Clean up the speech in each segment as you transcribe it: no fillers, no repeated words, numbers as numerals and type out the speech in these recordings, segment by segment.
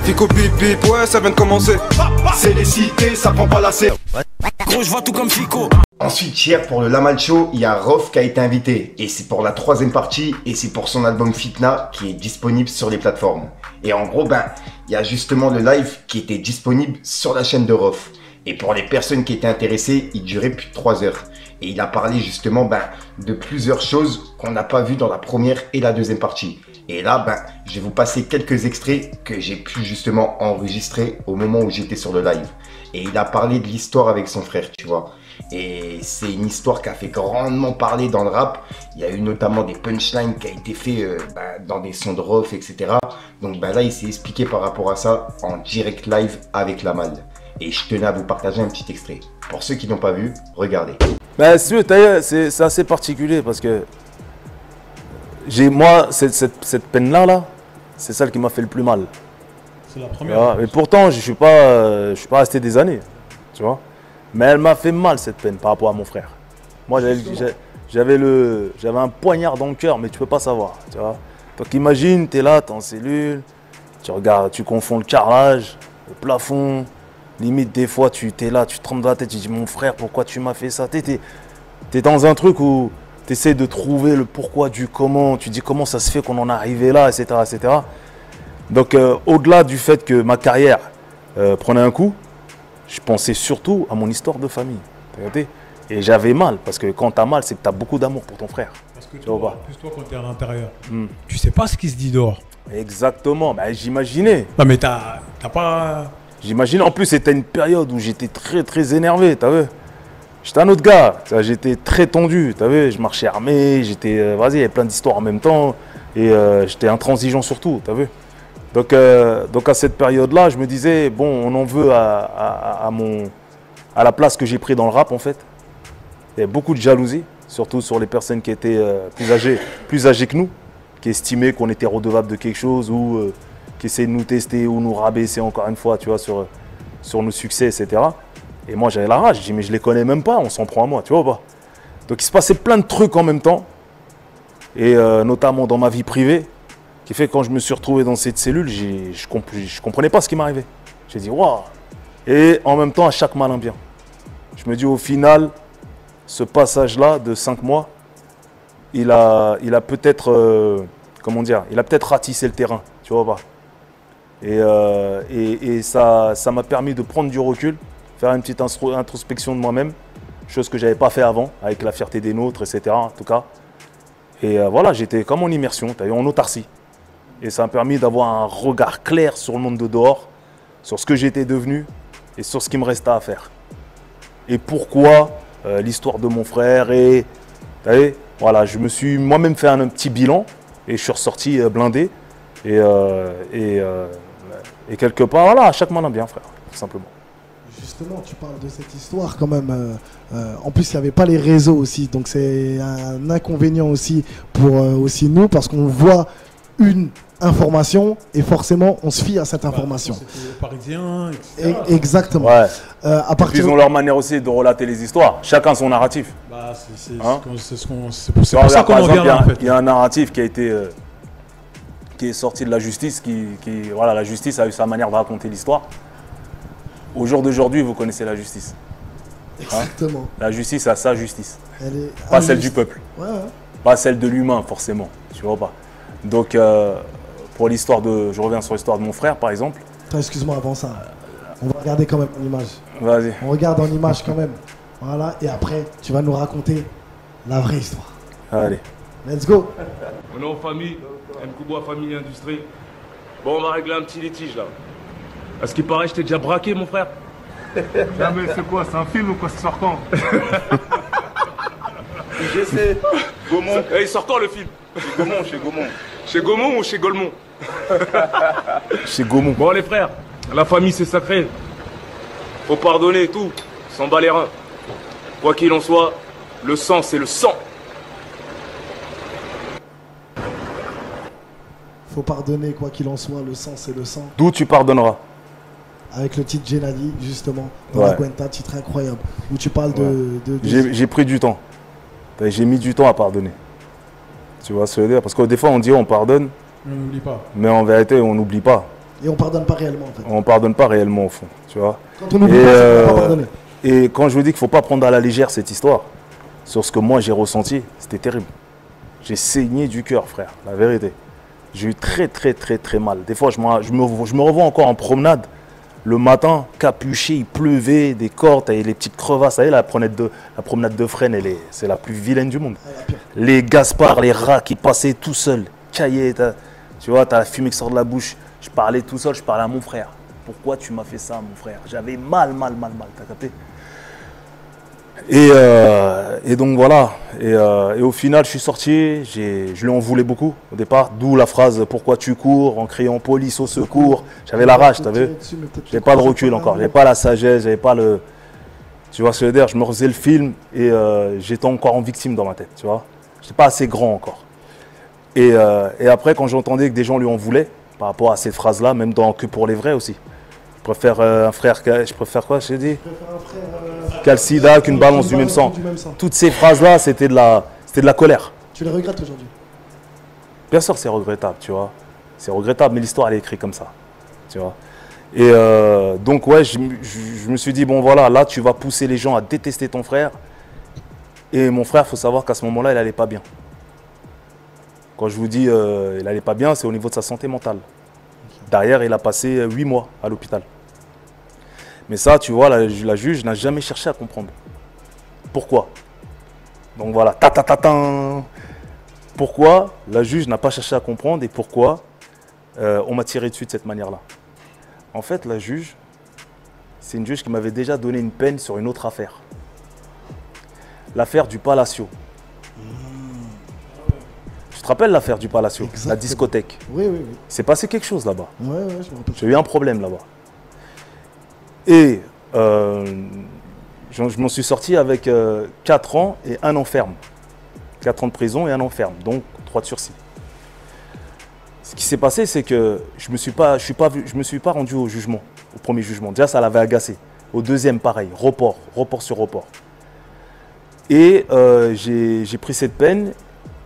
Fico bip bip, ouais ça vient de commencer. C'est les cités, ça prend pas la C. Gros je vois tout comme Fico. Ensuite, hier pour le Lamal Show, il y a Rof qui a été invité. Et c'est pour la 3e partie et c'est pour son album Fitna qui est disponible sur les plateformes. Et en gros, il y a justement le live qui était disponible sur la chaîne de Rof. Et pour les personnes qui étaient intéressées, il durait plus de 3 heures. Et il a parlé justement de plusieurs choses qu'on n'a pas vues dans la première et la 2e partie. Et là, je vais vous passer quelques extraits que j'ai pu justement enregistrer au moment où j'étais sur le live. Et il a parlé de l'histoire avec son frère, tu vois. Et c'est une histoire qui a fait grandement parler dans le rap. Il y a eu notamment des punchlines qui a été fait dans des sons de Rof, etc. Donc là, il s'est expliqué par rapport à ça en direct live avec Lamal. Et je tenais à vous partager un petit extrait. Pour ceux qui n'ont pas vu, regardez. C'est assez particulier parce que moi, cette peine-là, c'est celle qui m'a fait le plus mal. C'est la première. Et pourtant, je ne suis pas resté des années, tu vois. Mais elle m'a fait mal cette peine par rapport à mon frère. Moi, j'avais un poignard dans le cœur, mais tu peux pas savoir, tu vois. Donc imagine, tu es là, tu es en cellule, tu regardes, tu confonds le carrelage, le plafond. Limite, des fois, tu es là, tu te trempes dans la tête, tu dis mon frère, pourquoi tu m'as fait ça? Tu es dans un truc où tu essaies de trouver le pourquoi du comment, tu dis comment ça se fait qu'on en est arrivé là, etc. etc. Donc, au-delà du fait que ma carrière prenait un coup, je pensais surtout à mon histoire de famille. Et j'avais mal, parce que quand tu as mal, c'est que tu as beaucoup d'amour pour ton frère. Parce que toi, quand tu es à l'intérieur, tu sais pas ce qui se dit dehors. Exactement, j'imaginais. Non, mais t'as pas. J'imagine, en plus c'était une période où j'étais très très énervé, t'as vu. J'étais un autre gars, j'étais très tendu, t'as vu. Je marchais armé, il y avait plein d'histoires en même temps. Et j'étais intransigeant surtout, t'as vu. Donc à cette période-là, je me disais, bon, on en veut à la place que j'ai pris dans le rap en fait. Il y avait beaucoup de jalousie, surtout sur les personnes qui étaient plus âgées que nous, qui estimaient qu'on était redevable de quelque chose ou qui essaient de nous tester ou nous rabaisser encore une fois, tu vois, sur nos succès, etc. Et moi, j'avais la rage. Je dis, mais je les connais même pas, on s'en prend à moi, tu vois ou pas? Donc, il se passait plein de trucs en même temps, et notamment dans ma vie privée, qui fait que quand je me suis retrouvé dans cette cellule, je comprenais pas ce qui m'arrivait. J'ai dit, waouh! Et en même temps, à chaque malin bien. Je me dis, au final, ce passage-là de 5 mois, il a peut-être, comment dire, il a peut-être ratissé le terrain, tu vois ou pas? Et ça m'a permis de prendre du recul, faire une petite introspection de moi-même, chose que je n'avais pas fait avant, avec la fierté des nôtres, etc. en tout cas. Et voilà, j'étais comme en immersion, en autarcie. Et ça m'a permis d'avoir un regard clair sur le monde de dehors, sur ce que j'étais devenu et sur ce qui me restait à faire. Et pourquoi l'histoire de mon frère et voilà, je me suis moi-même fait un petit bilan et je suis ressorti blindé. Et quelque part, voilà, à chaque main bien, frère, tout simplement. Justement, tu parles de cette histoire quand même. En plus, il n'y avait pas les réseaux aussi, donc c'est un inconvénient aussi pour aussi nous, parce qu'on voit une information et forcément, on se fie à cette information. C'était parisien, etc. Exactement. Ouais. Ils ont leur manière aussi de relater les histoires. Chacun son narratif. C'est pour ça qu'on en vient là, en fait. Il y a un narratif qui a été... qui est sorti de la justice, voilà, la justice a eu sa manière de raconter l'histoire. Au jour d'aujourd'hui, vous connaissez la justice. Exactement. La justice a sa justice. Pas celle du peuple. Ouais. Pas celle de l'humain, forcément. Tu vois pas. Donc, pour l'histoire je reviens sur l'histoire de mon frère, par exemple. Attends, excuse-moi, avant ça. On va regarder quand même en image. Vas-y. On regarde en image quand même. Voilà, et après, tu vas nous raconter la vraie histoire. Allez. Let's go. On est en famille, Mkouboua Famille Industrie. Bon, on va régler un petit litige là. À ce qui paraît, je t'ai déjà braqué, mon frère. Jamais, c'est quoi? C'est un film ou quoi? Ça sort quand? J'essaie. Gaumont. Il sort quand le film? Chez Gaumont. Chez Gaumont ou chez Gaumont? Chez Gaumont. Bon, les frères, la famille c'est sacré. Faut pardonner et tout. S'en bat les reins. Quoi qu'il en soit, le sang c'est le sang. Faut pardonner, quoi qu'il en soit, le sang c'est le sang. D'où tu pardonneras? Avec le titre Genadi, justement, dans la Cuenta, titre incroyable, où tu parles de... J'ai pris du temps. J'ai mis du temps à pardonner. Tu vois ce que je veux dire? Parce que des fois on dit on pardonne, Mais on n'oublie pas. mais en vérité on n'oublie pas. Et on pardonne pas réellement en fait. On pardonne pas réellement au fond, tu vois. Quand on oublie pas, c'est qu'on va pas pardonner. Et quand je vous dis qu'il ne faut pas prendre à la légère cette histoire, sur ce que moi j'ai ressenti, c'était terrible. J'ai saigné du cœur, frère, la vérité. J'ai eu très mal. Des fois, je me revois encore en promenade, le matin, capuché, il pleuvait, des cordes, et les petites crevasses. Vous savez, la promenade de Fresnes, c'est la plus vilaine du monde. Les Gaspard, les rats qui passaient tout seuls, caillés, tu vois, tu as la fumée qui sort de la bouche. Je parlais tout seul, je parlais à mon frère. Pourquoi tu m'as fait ça, mon frère? J'avais mal, t'as capté? Et donc voilà, et au final je suis sorti, je lui en voulais beaucoup au départ, d'où la phrase « Pourquoi tu cours ?» en criant « Police au secours ». J'avais la rage, tu as vu. J'avais pas le recul encore, j'avais pas la sagesse, j'avais pas le... Tu vois ce que je veux dire, je me refaisais le film et j'étais encore en victime dans ma tête, tu vois. J'étais pas assez grand encore. Et après quand j'entendais que des gens lui en voulaient, par rapport à cette phrase-là, même dans Que pour les vrais aussi. Je préfère un frère, je préfère quoi, je t'ai dit? Quel sida, qu'une balance du même sang. Toutes ces phrases-là, c'était de la colère. Tu les regrettes aujourd'hui? Bien sûr, c'est regrettable, tu vois. C'est regrettable, mais l'histoire, elle est écrite comme ça, tu vois. Et donc, ouais, je me suis dit, bon, voilà, là, tu vas pousser les gens à détester ton frère. Et mon frère, il faut savoir qu'à ce moment-là, il n'allait pas bien. Quand je vous dis il n'allait pas bien, c'est au niveau de sa santé mentale. Derrière, il a passé 8 mois à l'hôpital. Mais ça, tu vois, la juge n'a jamais cherché à comprendre. Pourquoi? Donc voilà, pourquoi la juge n'a pas cherché à comprendre et pourquoi on m'a tiré dessus de cette manière-là? En fait, la juge, c'est une juge qui m'avait déjà donné une peine sur une autre affaire. L'affaire du Palacio. Tu te rappelles l'affaire du Palacio? Exactement. La discothèque. Oui. Il s'est passé quelque chose là-bas. Ouais, je me rappelle. J'ai eu un problème là-bas. Et je m'en suis sorti avec 4 ans et 1 an ferme. 4 ans de prison et 1 an ferme, donc 3 de sursis. Ce qui s'est passé, c'est que je me suis pas rendu au jugement, au premier jugement. Déjà, ça l'avait agacé. Au deuxième, pareil, report sur report. Et j'ai pris cette peine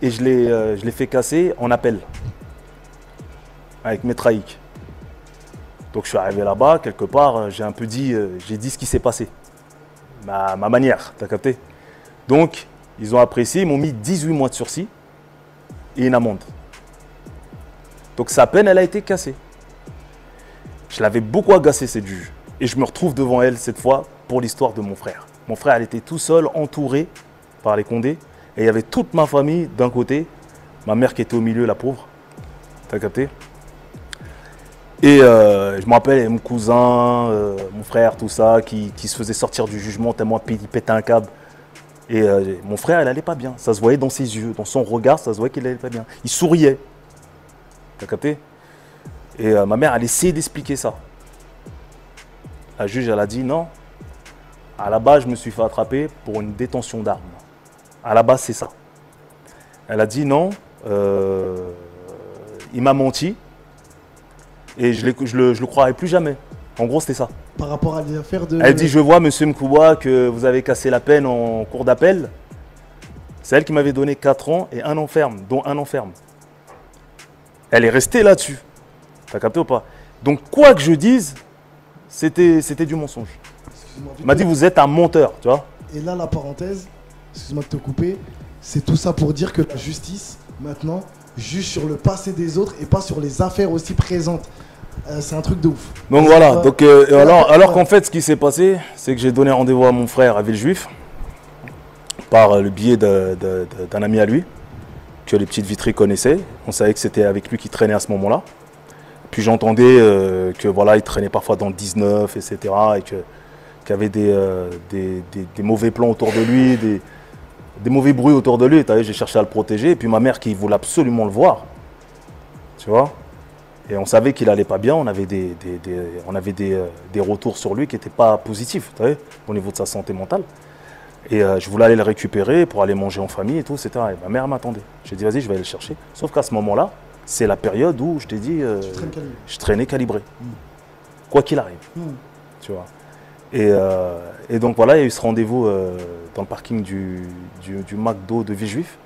et je l'ai fait casser en appel avec Maître Haïk. Donc je suis arrivé là-bas, quelque part, j'ai un peu dit, j'ai dit ce qui s'est passé. Ma manière, t'as capté? Donc, ils ont apprécié, ils m'ont mis 18 mois de sursis et une amende. Donc sa peine, elle a été cassée. Je l'avais beaucoup agacée, cette juge. Et je me retrouve devant elle, cette fois, pour l'histoire de mon frère. Mon frère, elle était tout seul, entouré par les Condés. Et il y avait toute ma famille d'un côté, ma mère qui était au milieu, la pauvre. T'as capté? Et je me rappelle, mon cousin, mon frère, tout ça, qui se faisait sortir du jugement tellement il pétait un câble. Et mon frère, il n'allait pas bien. Ça se voyait dans ses yeux, dans son regard, ça se voyait qu'il n'allait pas bien. Il souriait. T'as capté? Et ma mère, elle essayait d'expliquer ça. La juge, elle a dit non. À la base, je me suis fait attraper pour une détention d'armes. À la base, c'est ça. Elle a dit non, il m'a menti. Et je le croirai plus jamais. En gros, c'était ça. Par rapport à l'affaire de... Elle dit, je vois, monsieur Mkouba, que vous avez cassé la peine en cours d'appel. C'est elle qui m'avait donné 4 ans et 1 an ferme, dont 1 an ferme. Elle est restée là-dessus. T'as capté ou pas? Donc, quoi que je dise, c'était du mensonge. Elle m'a dit, vous êtes un menteur, tu vois. Et là, la parenthèse, excuse-moi de te couper, c'est tout ça pour dire que la justice, maintenant, juge sur le passé des autres et pas sur les affaires aussi présentes. C'est un truc de ouf. Donc voilà, donc, alors qu'en fait, ce qui s'est passé, c'est que j'ai donné rendez-vous à mon frère à Villejuif par le biais d'un ami à lui, que les petites vitries connaissaient. On savait que c'était avec lui qu'il traînait à ce moment-là. Puis j'entendais que voilà, il traînait parfois dans le 19, etc. Et qu'il y avait des mauvais plans autour de lui, des mauvais bruits autour de lui. J'ai cherché à le protéger. Et puis ma mère qui voulait absolument le voir. Tu vois? Et on savait qu'il n'allait pas bien. On avait des retours sur lui qui n'étaient pas positifs, au niveau de sa santé mentale. Et je voulais aller le récupérer pour aller manger en famille et tout, etc. Et ma mère m'attendait. J'ai dit, vas-y, je vais aller le chercher. Sauf qu'à ce moment-là, c'est la période où je t'ai dit, je traînais calibré. Quoi qu'il arrive. Tu vois. Et donc voilà, il y a eu ce rendez-vous dans le parking du McDo de Villejuif.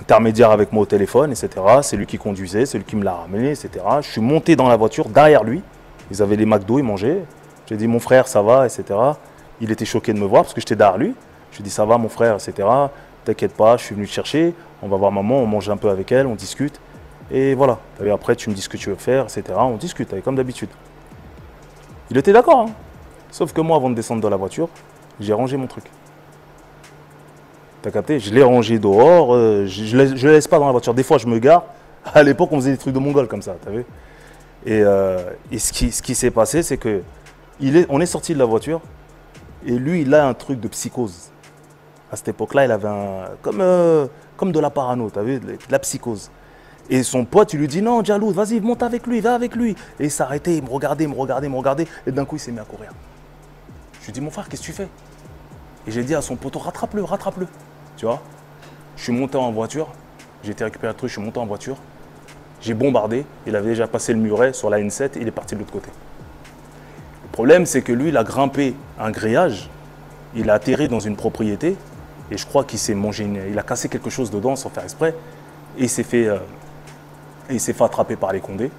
intermédiaire avec moi au téléphone, etc. C'est lui qui conduisait, c'est lui qui me l'a ramené, etc. Je suis monté dans la voiture derrière lui. Ils avaient les McDo, ils mangeaient. J'ai dit, mon frère, ça va, etc. Il était choqué de me voir parce que j'étais derrière lui. Je lui ai dit, ça va, mon frère, etc. T'inquiète pas, je suis venu te chercher. On va voir maman, on mange un peu avec elle, on discute. Et voilà. Et après, tu me dis ce que tu veux faire, etc. On discute, comme d'habitude. Il était d'accord, hein. Sauf que moi, avant de descendre de la voiture, j'ai rangé mon truc. T'as capté? Je l'ai rangé dehors, je le laisse pas dans la voiture. Des fois, je me gare. À l'époque, on faisait des trucs de mongol comme ça, t'as vu? Et ce qui s'est passé, c'est que on est sorti de la voiture et lui, il a un truc de psychose. À cette époque-là, il avait comme de la parano, t'as vu? De la psychose. Et son pote, il lui dit, non, Djaloud, vas-y, monte avec lui, va avec lui. Et il s'arrêtait, il me regardait. Et d'un coup, il s'est mis à courir. Je lui dis, mon frère, qu'est-ce que tu fais? Et j'ai dit à son poteau, rattrape-le. Tu vois? Je suis monté en voiture, j'ai été récupérer le truc, je suis monté en voiture. J'ai bombardé, il avait déjà passé le muret sur la N7, il est parti de l'autre côté. Le problème, c'est que lui, il a grimpé un grillage, il a atterri dans une propriété, et je crois qu'il s'est mangé, il a cassé quelque chose dedans sans faire exprès, et il s'est fait attraper par les Condés.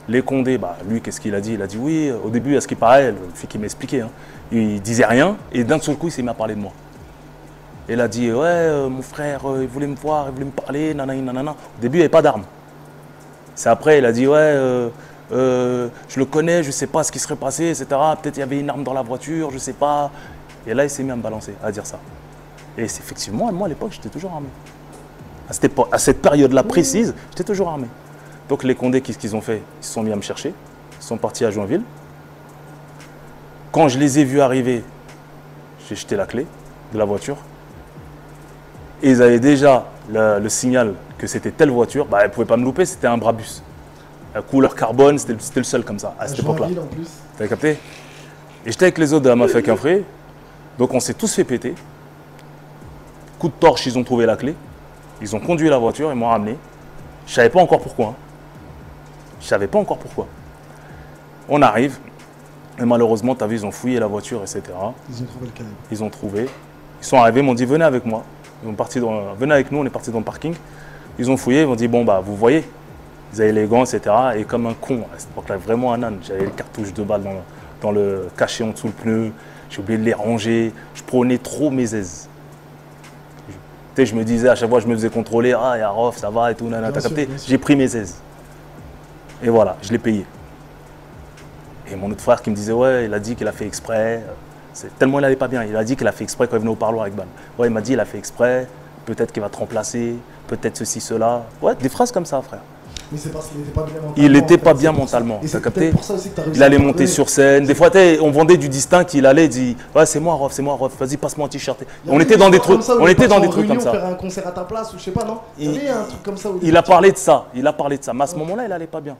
Les Condés, lui, qu'est-ce qu'il a dit? Il a dit oui, au début, à ce qui paraît, le fille qui m'expliquait, hein, il disait rien, et d'un seul coup, il s'est mis à parler de moi. Il a dit, ouais, mon frère, il voulait me voir, il voulait me parler, nanana. Au début, il n'y avait pas d'armes. C'est après, il a dit, ouais, je le connais, je ne sais pas ce qui serait passé, etc. Peut-être il y avait une arme dans la voiture, je ne sais pas. Et là, il s'est mis à me balancer, à dire ça. Et effectivement, moi, à l'époque, j'étais toujours armé. À cette période-là précise, j'étais toujours armé. Donc les Condés, qu'est-ce qu'ils ont fait? Ils se sont mis à me chercher, ils sont partis à Joinville. Quand je les ai vus arriver, j'ai jeté la clé de la voiture. Et ils avaient déjà le signal que c'était telle voiture. Ils ne pouvaient pas me louper, c'était un Brabus. La couleur carbone, c'était le seul comme ça, à cette époque-là. T'avais capté? Et j'étais avec les autres de la mafia Quinfré. Donc on s'est tous fait péter. Coup de torche, ils ont trouvé la clé. Ils ont conduit la voiture, ils m'ont ramené. Je ne savais pas encore pourquoi. Hein. Je ne savais pas encore pourquoi. On arrive. Et malheureusement, tu as vu, ils ont fouillé la voiture, etc. Ils ont trouvé le calibre. Ils ont trouvé. Ils sont arrivés, ils m'ont dit, venez avec moi. Venez avec nous, on est parti dans le parking. Ils ont fouillé, ils m'ont dit, bon, vous voyez. Ils avaient les gants, etc. Et comme un con, à cette époque-là, vraiment un âne. J'avais les cartouches de balles dans le cachet en dessous le pneu. J'ai oublié de les ranger. Je prenais trop mes aises. Je me disais, à chaque fois, je me faisais contrôler. Ah, il y a Rof, ça va et tout. T'as capté? J'ai pris mes aises. Et voilà, je l'ai payé. Et mon autre frère qui me disait, ouais, il a dit qu'il a fait exprès. Tellement il n'allait pas bien. Il a dit qu'il a fait exprès quand il venait au parloir avec Ban. Ouais, il m'a dit, il a fait exprès. Peut-être qu'il va te remplacer. Peut-être ceci, cela. Ouais, des phrases comme ça, frère. Mais c'est parce qu'il n'était pas bien mentalement. Il n'était pas bien mentalement. T'as capté? Il allait monter sur scène. Des fois, on vendait du distinct. Il allait dire, ouais, c'est moi, Rof, vas-y, passe-moi un t-shirt. On était dans des trucs comme ça. Faire un concert à ta place ou je sais pas, non? Il y avait un truc comme ça. Il a parlé de ça. Mais à ce moment-là, il n'allait pas bien.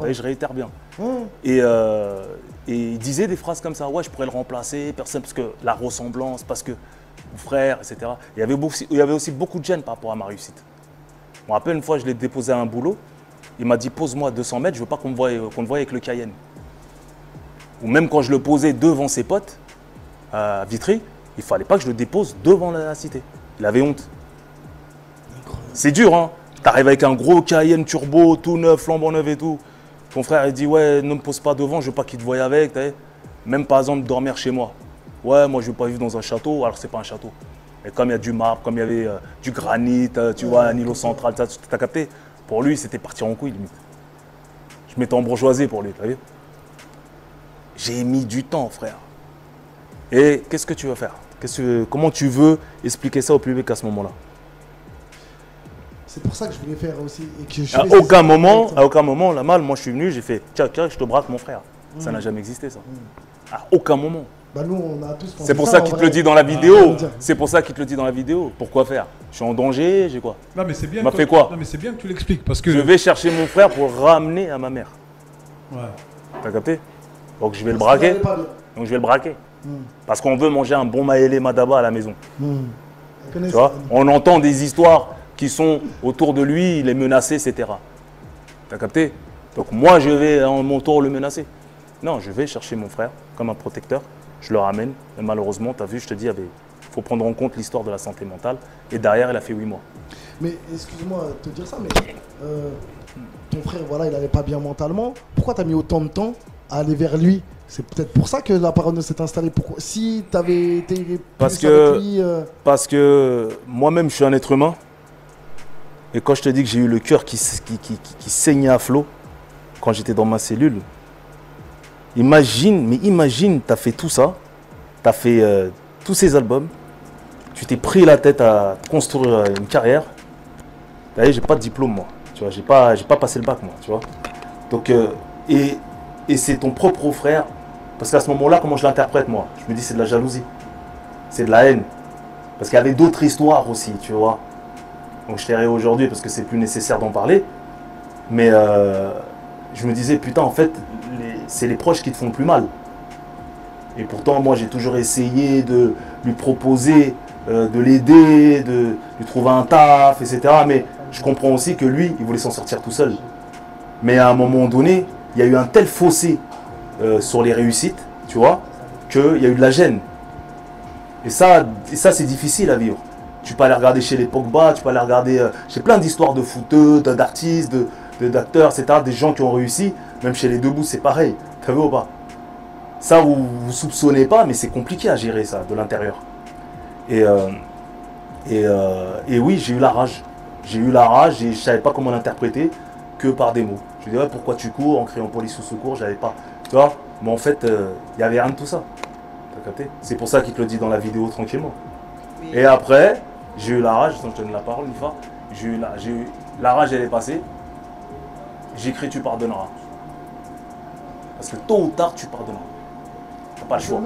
Et je réitère bien. Et il disait des phrases comme ça. Ouais, je pourrais le remplacer. Personne, parce que la ressemblance, parce que mon frère, etc. Il y avait aussi beaucoup de gêne par rapport à ma réussite. Je me rappelle une fois, je l'ai déposé à un boulot. Il m'a dit, pose-moi 200 mètres, je ne veux pas qu'on me voie avec le Cayenne. Ou même quand je le posais devant ses potes, à Vitry, il ne fallait pas que je le dépose devant la cité. Il avait honte. C'est dur, hein. Tu arrives avec un gros Cayenne turbo, tout neuf, flambant neuf et tout. Ton frère, il dit, ouais, ne me pose pas devant, je ne veux pas qu'il te voie avec. Même par exemple, dormir chez moi. Ouais, moi, je ne veux pas vivre dans un château, alors c'est pas un château. Et comme il y a du marbre, comme il y avait du granit, tu vois, un îlot central, tu as capté? Pour lui, c'était partir en couille, limite. Je m'étais embourgeoisé pour lui, tu as vu? J'ai mis du temps, frère. Et qu'est-ce que tu veux faire? Comment tu veux expliquer ça au public à ce moment-là? C'est pour ça que je voulais faire aussi. Et que à aucun moment, la malle, moi je suis venu, j'ai fait, tiens, je te braque mon frère. Ça n'a jamais existé, ça. À aucun moment. Nous, on a tous pensé. C'est pour ça qu'il te le dit dans la vidéo. C'est pour ça qu'il te le dit dans la vidéo. Pourquoi faire? Je suis en danger, j'ai quoi? Non, mais c'est bien. M'a fait quoi? Non, mais c'est bien que tu l'expliques parce que. Je vais chercher mon frère pour ramener à ma mère. Ouais. T'as capté? Donc je vais le braquer. Parce qu'on veut manger un bon maélé madaba à la maison. Tu vois? On entend des histoires qui sont autour de lui, il est menacé, etc. T'as capté? Donc moi, je vais à mon tour le menacer. Non, je vais chercher mon frère comme un protecteur. Je le ramène. Et malheureusement, tu as vu, je te dis, il faut prendre en compte l'histoire de la santé mentale. Et derrière, il a fait 8 mois. Mais excuse-moi de te dire ça, mais ton frère, voilà, il n'allait pas bien mentalement. Pourquoi tu as mis autant de temps à aller vers lui? C'est peut-être pour ça que la parole s'est installée. Pourquoi? Si tu avais été plus Parce avec lui, parce que moi-même, je suis un être humain. Et quand je te dis que j'ai eu le cœur qui saignait à flot quand j'étais dans ma cellule, imagine, tu as fait tout ça, tu as fait tous ces albums, tu t'es pris la tête à construire une carrière. Vous voyez, j'ai pas de diplôme, moi. Tu vois, j'ai pas passé le bac, moi, tu vois. Donc, et c'est ton propre frère. Parce qu'à ce moment-là, comment je l'interprète, moi? Je me dis, c'est de la jalousie. C'est de la haine. Parce qu'il y avait d'autres histoires aussi, tu vois. Donc, je tairai aujourd'hui parce que c'est plus nécessaire d'en parler. Mais je me disais, putain, en fait, c'est les proches qui te font le plus mal. Et pourtant, moi, j'ai toujours essayé de lui proposer, de l'aider, de lui trouver un taf, etc. Mais je comprends aussi que lui, il voulait s'en sortir tout seul. Mais à un moment donné, il y a eu un tel fossé sur les réussites, tu vois, qu'il y a eu de la gêne. Et ça c'est difficile à vivre. Tu peux aller regarder chez les Pogba, tu peux aller regarder j'ai plein d'histoires de footeux, d'artistes, d'acteurs, etc. Des gens qui ont réussi, même chez les Debout, c'est pareil. T'as vu ou pas? Ça, vous soupçonnez pas, mais c'est compliqué à gérer ça, de l'intérieur. Et oui, j'ai eu la rage. J'ai eu la rage et je ne savais pas comment l'interpréter que par des mots. Je me disais, ouais, pourquoi tu cours en criant police ou secours? Je n'avais pas. Tu vois? Mais en fait, il n'y avait rien de tout ça. T'as capté? C'est pour ça qu'il te le dit dans la vidéo tranquillement. Oui. Et après, j'ai eu la rage, je te donne la parole une fois. La rage, elle est passée. J'ai écrit, tu pardonneras. Parce que tôt ou tard, tu pardonneras. T'as pas le choix.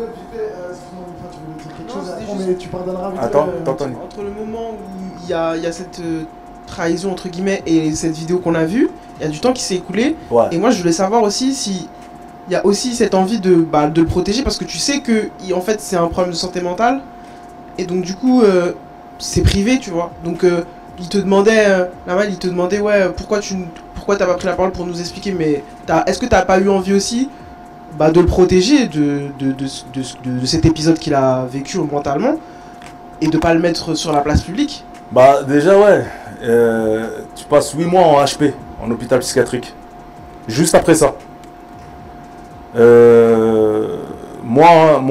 Excuse-moi, une fois, tu voulais dire quelque chose après, mais tu pardonneras vite. Attends, t'entends. Entre le moment où il y a cette trahison, entre guillemets, et cette vidéo qu'on a vue, il y a du temps qui s'est écoulé. Ouais. Et moi, je voulais savoir aussi si il y a aussi cette envie de le protéger, parce que tu sais que, en fait, c'est un problème de santé mentale. Et donc, du coup, c'est privé, tu vois. Donc, il te demandait, il te demandait, ouais, pourquoi t'as pas pris la parole pour nous expliquer, mais est-ce que t'as pas eu envie aussi de le protéger de cet épisode qu'il a vécu mentalement et de pas le mettre sur la place publique? Bah déjà ouais, tu passes 8 mois en HP, en hôpital psychiatrique. Juste après ça. Moi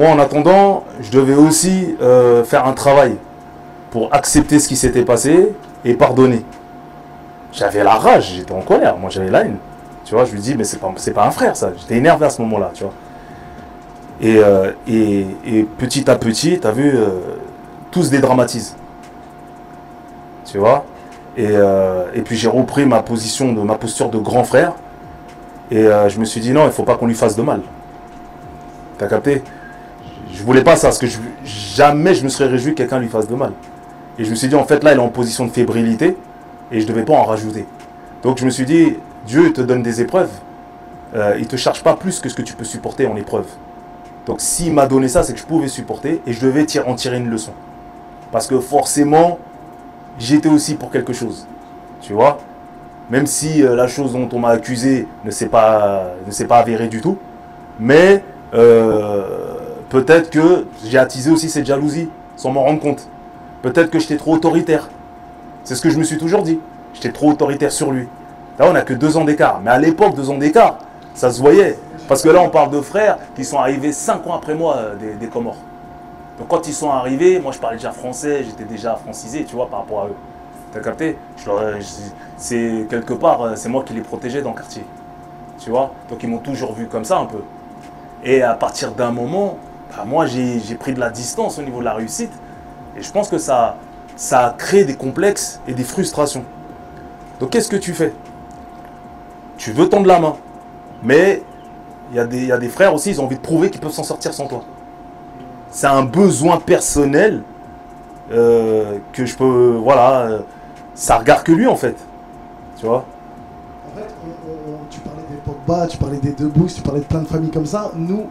en attendant, je devais aussi faire un travail pour accepter ce qui s'était passé et pardonner. J'avais la rage, j'étais en colère, moi j'avais la haine. Tu vois, je lui dis, mais c'est pas un frère ça. J'étais énervé à ce moment-là, tu vois. Et petit à petit, tu as vu, tout se dédramatise. Tu vois. Et puis j'ai repris ma posture de grand frère. Et je me suis dit, non, il ne faut pas qu'on lui fasse de mal. T'as capté? Je voulais pas ça, parce que jamais je me serais réjoui que quelqu'un lui fasse de mal. Et je me suis dit, en fait, là, il est en position de fébrilité. Et je ne devais pas en rajouter. Donc je me suis dit, Dieu te donne des épreuves. Il ne te charge pas plus que ce que tu peux supporter en épreuve. Donc s'il m'a donné ça, c'est que je pouvais supporter. Et je devais en tirer une leçon. Parce que forcément, j'étais aussi pour quelque chose. Tu vois? Même si la chose dont on m'a accusé ne s'est pas avérée du tout. Mais peut-être que j'ai attisé aussi cette jalousie sans m'en rendre compte. Peut-être que j'étais trop autoritaire. C'est ce que je me suis toujours dit. J'étais trop autoritaire sur lui. Là, on n'a que 2 ans d'écart. Mais à l'époque, 2 ans d'écart, ça se voyait. Parce que là, on parle de frères qui sont arrivés 5 ans après moi des Comores. Donc quand ils sont arrivés, moi je parlais déjà français, j'étais déjà francisé, tu vois, par rapport à eux. T'as capté? C'est quelque part, c'est moi qui les protégeais dans le quartier. Tu vois? Donc ils m'ont toujours vu comme ça un peu. Et à partir d'un moment, moi j'ai pris de la distance au niveau de la réussite. Et je pense que ça a créé des complexes et des frustrations. Donc qu'est-ce que tu fais? Tu veux tendre la main. Mais il y a des frères aussi, ils ont envie de prouver qu'ils peuvent s'en sortir sans toi. C'est un besoin personnel que je peux... Voilà, ça regarde que lui en fait. Tu vois? En fait, tu parlais des Pogba, tu parlais des Debout, tu parlais de plein de familles comme ça. Nous,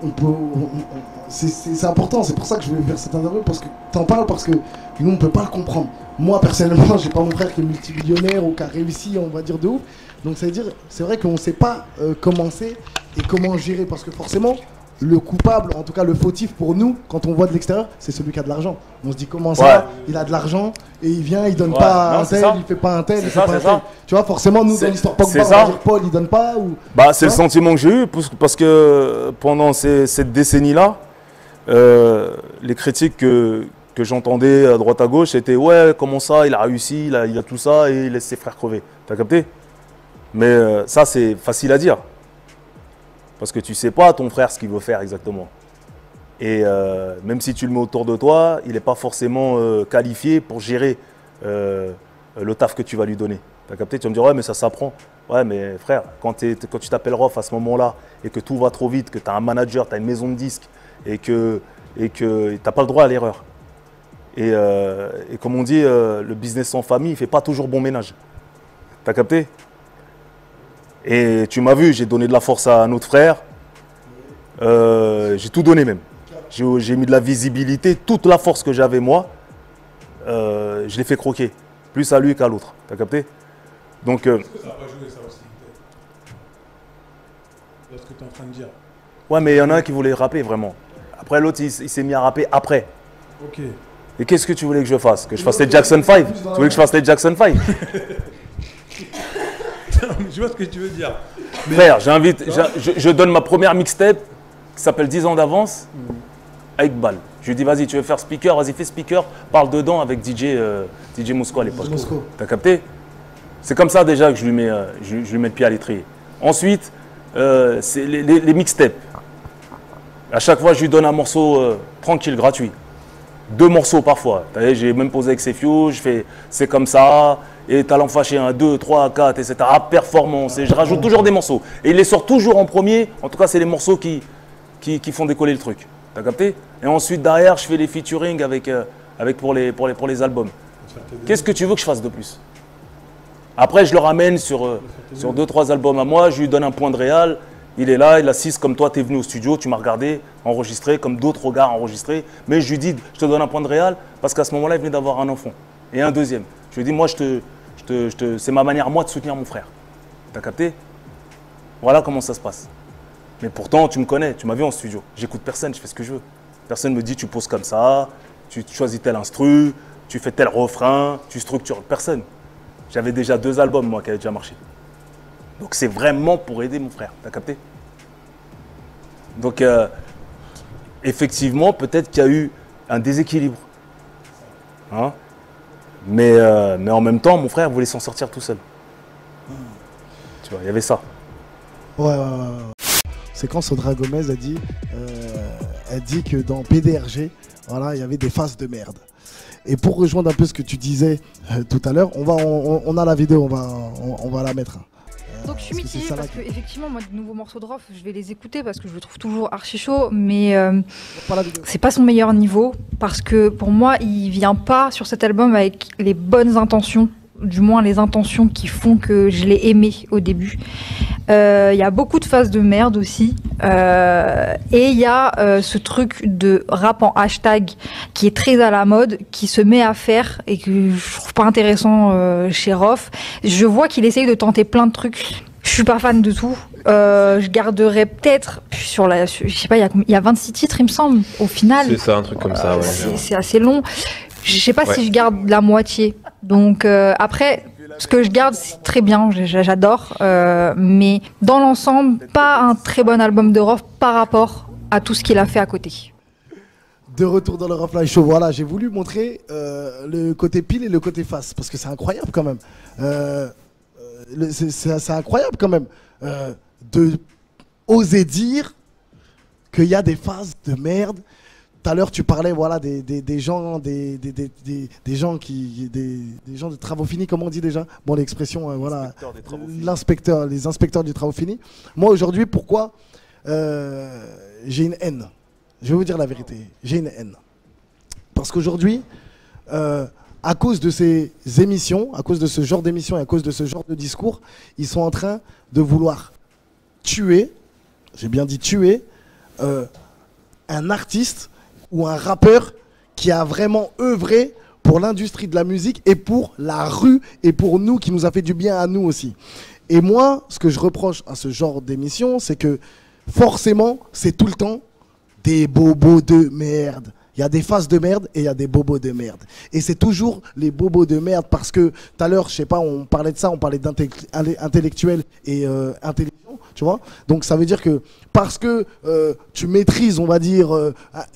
c'est important, c'est pour ça que je voulais faire cette interview, parce que t'en parles, parce que nous, on peut pas le comprendre. Moi, personnellement, j'ai pas mon frère qui est multimillionnaire ou qui a réussi, on va dire, de ouf. Donc, ça veut dire, c'est vrai qu'on sait pas comment c'est et comment gérer, parce que forcément, le coupable, en tout cas le fautif pour nous, quand on voit de l'extérieur, c'est celui qui a de l'argent. On se dit comment ça, il a de l'argent et il vient, il donne pas un tel, il fait pas un tel, il fait pas un tel. Tu vois, forcément, nous, dans l'histoire Pogba, on va dire Paul, il donne pas ou... Bah, c'est le sentiment que j'ai eu, parce que pendant cette décennie-là, les critiques que j'entendais à droite à gauche, c'était ouais, comment ça, il a réussi, il a tout ça et il laisse ses frères crever. T'as capté? Mais ça, c'est facile à dire. Parce que tu sais pas ton frère ce qu'il veut faire exactement. Et même si tu le mets autour de toi, il n'est pas forcément qualifié pour gérer le taf que tu vas lui donner. T'as capté? Tu vas me dire ouais, mais ça s'apprend. Ouais, mais frère, quand tu t'appelles Rof à ce moment-là et que tout va trop vite, que tu as un manager, tu as une maison de disques et que tu n'as pas le droit à l'erreur. Et comme on dit, le business en famille, il ne fait pas toujours bon ménage. T'as capté? Et tu m'as vu, j'ai donné de la force à un autre frère. J'ai tout donné même. J'ai mis de la visibilité, toute la force que j'avais moi, je l'ai fait croquer. Plus à lui qu'à l'autre. T'as capté? Donc, est-ce que ça n'a pas joué ça aussi? C'est ce que tu es en train de dire. Ouais, mais il y en a un qui voulait rapper vraiment. Après, l'autre, il s'est mis à rapper après. Ok. Et qu'est-ce que tu voulais que je fasse? Que je fasse les Jackson 5? Tu voulais que je fasse les Jackson 5? Je vois ce que tu veux dire. Frère, je donne ma première mixtape qui s'appelle 10 ans d'avance à Iqbal. Je lui dis vas-y, tu veux faire speaker, vas-y fais speaker, parle dedans avec DJ Mosco à l'époque. T'as capté? C'est comme ça déjà que je lui mets le pied à l'étrier. Ensuite, c'est les mixtapes. À chaque fois, je lui donne un morceau tranquille, gratuit. 2 morceaux parfois. J'ai même posé avec Sefiu, je fais c'est comme ça. Et Talent Fâché 1, 2, 3, 4, etc. Performance. Et je rajoute toujours des morceaux. Et il les sort toujours en premier. En tout cas, c'est les morceaux qui font décoller le truc. T'as capté? Et ensuite, derrière, je fais les featuring pour les albums. Qu'est-ce que tu veux que je fasse de plus? Après, je le ramène sur 2-3 albums à moi. Je lui donne un point de réal. Il est là, il assiste comme toi, tu es venu au studio, tu m'as regardé, enregistré, comme d'autres regards enregistrés. Mais je lui dis, je te donne un point de réal parce qu'à ce moment-là, il venait d'avoir un enfant. Et un deuxième. Je lui dis, moi, c'est ma manière, moi, de soutenir mon frère. T'as capté? Voilà comment ça se passe. Mais pourtant, tu me connais, tu m'as vu en studio. J'écoute personne, je fais ce que je veux. Personne me dit, tu poses comme ça, tu choisis tel instru, tu fais tel refrain, tu structures. Personne. J'avais déjà 2 albums, moi, qui avaient déjà marché. Donc, c'est vraiment pour aider mon frère. T'as capté? Donc, effectivement, peut-être qu'il y a eu un déséquilibre. Hein? Mais en même temps, mon frère voulait s'en sortir tout seul. Tu vois, il y avait ça. Ouais. C'est quand Sandra Gomez a dit, elle dit que dans PDRG, voilà, il y avait des phases de merde. Et pour rejoindre un peu ce que tu disais tout à l'heure, on a la vidéo, on va la mettre. Donc je suis mitigée parce que effectivement moi de nouveaux morceaux de Rof je vais les écouter parce que je le trouve toujours archi chaud, mais c'est pas son meilleur niveau parce que pour moi il vient pas sur cet album avec les bonnes intentions, du moins les intentions qui font que je l'ai aimé au début. Il y a beaucoup de phases de merde aussi et il y a ce truc de rap en hashtag qui est très à la mode, qui se met à faire et que je trouve pas intéressant chez Rof. Je vois qu'il essaye de tenter plein de trucs. Je suis pas fan de tout. Je garderai peut-être je sais pas, il y a 26 titres il me semble au final. C'est ça, un truc comme ça. Ouais. C'est assez long. Je sais pas si je garde la moitié. Donc après, ce que je garde, c'est très bien, j'adore. Mais dans l'ensemble, pas un très bon album de Rof par rapport à tout ce qu'il a fait à côté. De retour dans le Rof Live Show, voilà, j'ai voulu montrer le côté pile et le côté face, parce que c'est incroyable quand même. C'est incroyable quand même de oser dire qu'il y a des phases de merde. Tout à l'heure, tu parlais voilà, des gens de travaux finis, comment on dit déjà? Bon, l'expression, voilà, les inspecteurs du travaux finis. Moi, aujourd'hui, pourquoi j'ai une haine? Je vais vous dire la vérité, j'ai une haine. Parce qu'aujourd'hui, à cause de ces émissions, à cause de ce genre d'émissions et à cause de ce genre de discours, ils sont en train de vouloir tuer, j'ai bien dit tuer, un artiste ou un rappeur qui a vraiment œuvré pour l'industrie de la musique et pour la rue et pour nous, qui nous a fait du bien à nous aussi. Et moi, ce que je reproche à ce genre d'émission, c'est que forcément, c'est tout le temps des bobos de merde. Il y a des faces de merde et il y a des bobos de merde. Et c'est toujours les bobos de merde parce que tout à l'heure, je sais pas, on parlait de ça, on parlait d'intellectuel et intelligent, tu vois. Donc ça veut dire que parce que tu maîtrises, on va dire,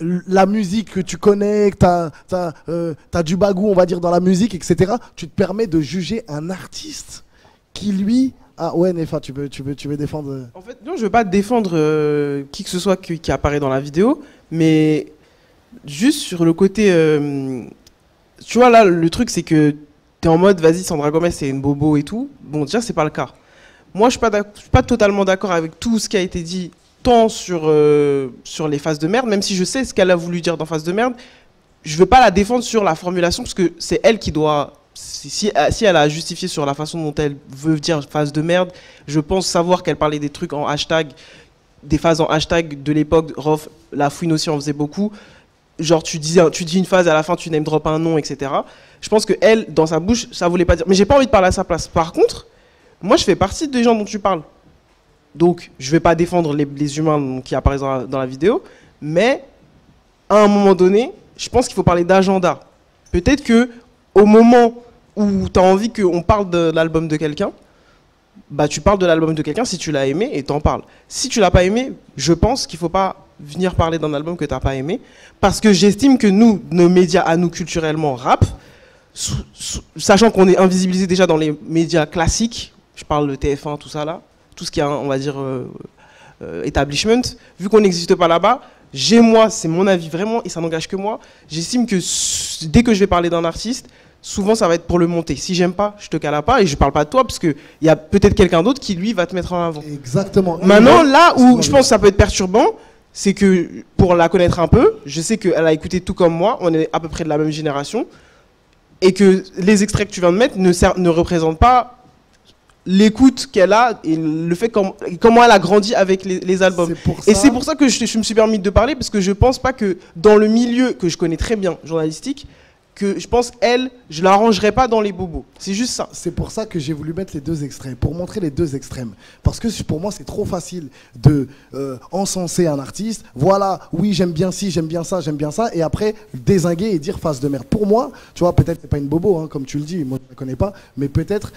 la musique que tu connais, que t'as du bagou, on va dire, dans la musique, etc., tu te permets de juger un artiste qui, lui... Ah ouais, Nefa, tu veux défendre... En fait, non, je veux pas défendre qui que ce soit qui apparaît dans la vidéo, mais... Juste sur le côté, tu vois là, le truc c'est que t'es en mode, vas-y, Sandra Gomez c'est une bobo et tout. Bon, déjà c'est pas le cas. Moi je suis pas totalement d'accord avec tout ce qui a été dit, tant sur les phases de merde, même si je sais ce qu'elle a voulu dire dans phase de merde. Je veux pas la défendre sur la formulation parce que c'est elle qui doit, si elle a justifié sur la façon dont elle veut dire phase de merde, je pense savoir qu'elle parlait des trucs en hashtag, des phases en hashtag de l'époque. Rof, la fouine aussi en faisait beaucoup. Genre tu dis une phase, à la fin tu name drop un nom, etc. Je pense que elle, dans sa bouche, ça voulait pas dire. Mais j'ai pas envie de parler à sa place. Par contre, moi je fais partie des gens dont tu parles. Donc je vais pas défendre les humains qui apparaissent dans la vidéo. Mais à un moment donné, je pense qu'il faut parler d'agenda. Peut-être que au moment où tu as envie qu'on parle de l'album de quelqu'un, bah tu parles de l'album de quelqu'un si tu l'as aimé et t'en parles. Si tu l'as pas aimé, je pense qu'il faut pas venir parler d'un album que t'as pas aimé, parce que j'estime que nous, nos médias à nous culturellement rap, sachant qu'on est invisibilisé déjà dans les médias classiques, je parle de TF1, tout ça là, tout ce qui est, on va dire, establishment, vu qu'on n'existe pas là-bas, moi, c'est mon avis vraiment, et ça n'engage que moi, j'estime que dès que je vais parler d'un artiste, souvent ça va être pour le monter. Si j'aime pas, je te cala pas et je parle pas de toi parce qu'il y a peut-être quelqu'un d'autre qui lui va te mettre en avant. Exactement. Maintenant, là où je pense que ça peut être perturbant, c'est que pour la connaître un peu, je sais qu'elle a écouté tout comme moi, on est à peu près de la même génération, et que les extraits que tu viens de mettre ne représentent pas l'écoute qu'elle a et le fait comment elle a grandi avec les albums. Et c'est pour ça que je me suis permis de parler, parce que je pense pas que dans le milieu que je connais très bien, journalistique, que je pense, je la rangerai pas dans les bobos. C'est juste ça. C'est pour ça que j'ai voulu mettre les deux extraits, pour montrer les deux extrêmes. Parce que pour moi, c'est trop facile de encenser un artiste. Voilà, oui, j'aime bien ci, j'aime bien ça, et après, dézinguer et dire face de merde. Pour moi, tu vois, peut-être c'est pas une bobo, hein, comme tu le dis, moi je ne connais pas, mais peut-être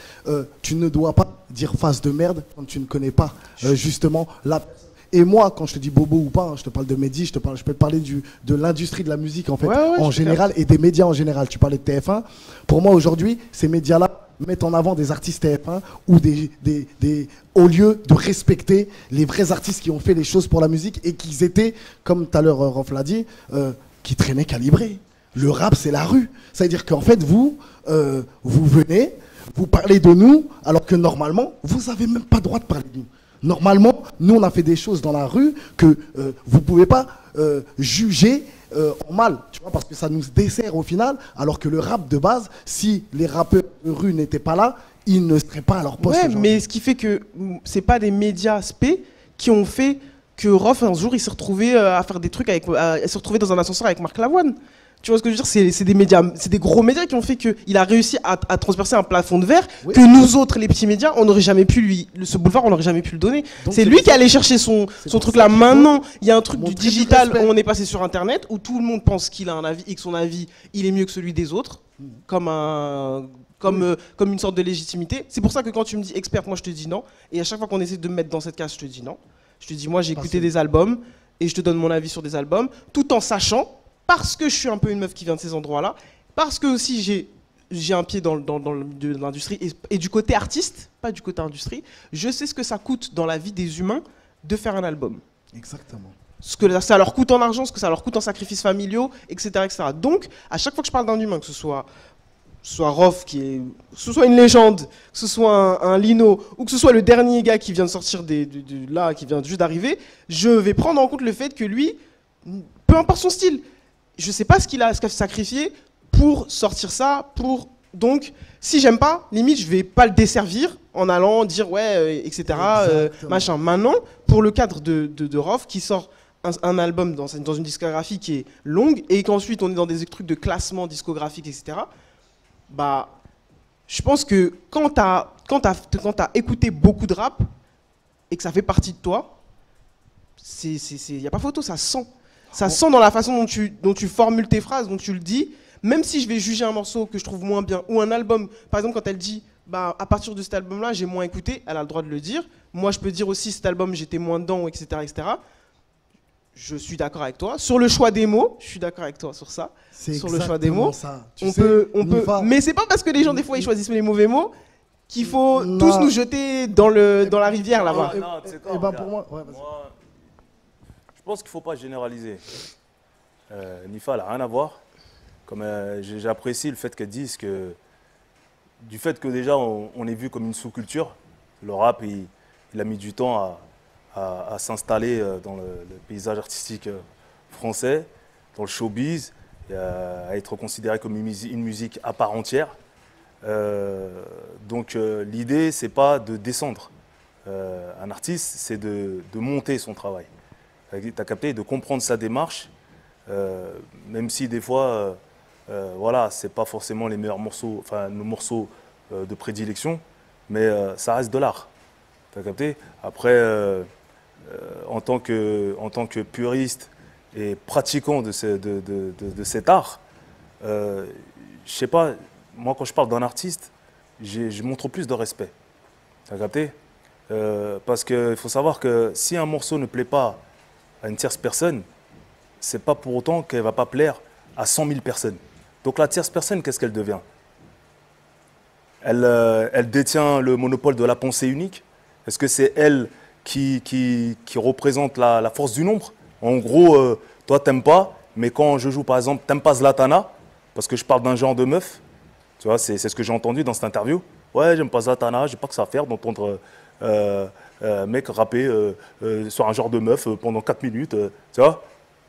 tu ne dois pas dire face de merde quand tu ne connais pas justement la personne. Et moi, quand je te dis bobo ou pas, hein, je te parle de Mehdi, je peux te parler de l'industrie de la musique en fait, en général, et des médias en général. Tu parlais de TF1. Pour moi, aujourd'hui, ces médias-là mettent en avant des artistes TF1 ou au lieu de respecter les vrais artistes qui ont fait les choses pour la musique et qui étaient, comme tout à l'heure Rof l'a dit, qui traînaient calibrés. Le rap, c'est la rue. C'est-à-dire qu'en fait, vous venez, vous parlez de nous, alors que normalement, vous n'avez même pas le droit de parler de nous. Normalement, nous, on a fait des choses dans la rue que vous ne pouvez pas juger en mal, tu vois, parce que ça nous dessert au final, alors que le rap de base, si les rappeurs de rue n'étaient pas là, ils ne seraient pas à leur poste. Ouais, mais ce qui fait que c'est pas des médias spé qui ont fait que Rof, un jour, il s'est retrouvé à faire des trucs il s'est retrouvé dans un ascenseur avec Marc Lavoine. Tu vois ce que je veux dire? C'est des médias, c'est des gros médias qui ont fait qu'il a réussi à transpercer un plafond de verre que nous autres, les petits médias, on n'aurait jamais pu ce boulevard, on n'aurait jamais pu le donner. C'est lui qui allait chercher son truc là. Maintenant, il y a un truc du digital où on est passé sur Internet, où tout le monde pense qu'il a un avis et que son avis, il est mieux que celui des autres, comme une sorte de légitimité. C'est pour ça que quand tu me dis experte, moi je te dis non. Et à chaque fois qu'on essaie de me mettre dans cette case, je te dis non. Je te dis, moi j'ai écouté des albums et je te donne mon avis sur des albums, tout en sachant, parce que je suis un peu une meuf qui vient de ces endroits-là, parce que aussi j'ai un pied dans l'industrie et du côté artiste, pas du côté industrie, je sais ce que ça coûte dans la vie des humains de faire un album. Exactement. Ce que ça leur coûte en argent, ce que ça leur coûte en sacrifices familiaux, etc., etc. Donc, à chaque fois que je parle d'un humain, que ce soit Rof, que ce soit une légende, que ce soit un Lino, ou que ce soit le dernier gars qui vient de sortir là, qui vient juste d'arriver, je vais prendre en compte le fait que lui, peu importe son style, je sais pas ce qu'il a sacrifié pour sortir ça, donc si j'aime pas, limite je vais pas le desservir en allant dire ouais, etc. Machin. Maintenant, pour le cadre de Rof qui sort un album dans une discographie qui est longue et qu'ensuite on est dans des trucs de classement discographique, etc. Bah, je pense que quand t'as écouté beaucoup de rap et que ça fait partie de toi, y a pas photo, ça sent. Ça sent dans la façon dont tu formules tes phrases, dont tu le dis. Même si je vais juger un morceau que je trouve moins bien, ou un album, par exemple, quand elle dit bah, à partir de cet album-là, j'ai moins écouté, elle a le droit de le dire. Moi, je peux dire aussi cet album, j'étais moins dedans, etc., etc. Je suis d'accord avec toi. Sur le choix des mots, je suis d'accord avec toi sur ça. Sur le choix des mots, ça. on peut. Mais c'est pas parce que les gens, des fois, ils choisissent les mauvais mots qu'il faut tous nous jeter dans la rivière là-bas. Non, tu sais quoi, ben pour moi, je pense qu'il ne faut pas généraliser. Nifa, elle n'a rien à voir. Comme j'apprécie le fait qu'elle dise que du fait que déjà on est vu comme une sous-culture, le rap il a mis du temps à s'installer dans le paysage artistique français, dans le showbiz, et à être considéré comme une musique à part entière. Donc l'idée, c'est pas de descendre un artiste, c'est de monter son travail. Tu as capté, de comprendre sa démarche, même si des fois, voilà, c'est pas forcément les meilleurs morceaux, enfin nos morceaux de prédilection, mais ça reste de l'art. Tu as capté? Après, en tant que puriste et pratiquant de cet art, je sais pas, moi quand je parle d'un artiste, je montre plus de respect. Tu as capté? Parce qu'il faut savoir que si un morceau ne plaît pas à une tierce personne, c'est pas pour autant qu'elle va pas plaire à 100 000 personnes. Donc la tierce personne, qu'est-ce qu'elle devient? Elle détient le monopole de la pensée unique. Est-ce que c'est elle qui représente la force du nombre? En gros, toi t'aimes pas, mais quand je joue par exemple, t'aimes pas Zlatana, parce que je parle d'un genre de meuf, tu vois, c'est ce que j'ai entendu dans cette interview. Ouais, j'aime pas Zlatana, j'ai pas que ça à faire d'entendre mec rapper sur un genre de meuf pendant 4 minutes, tu vois.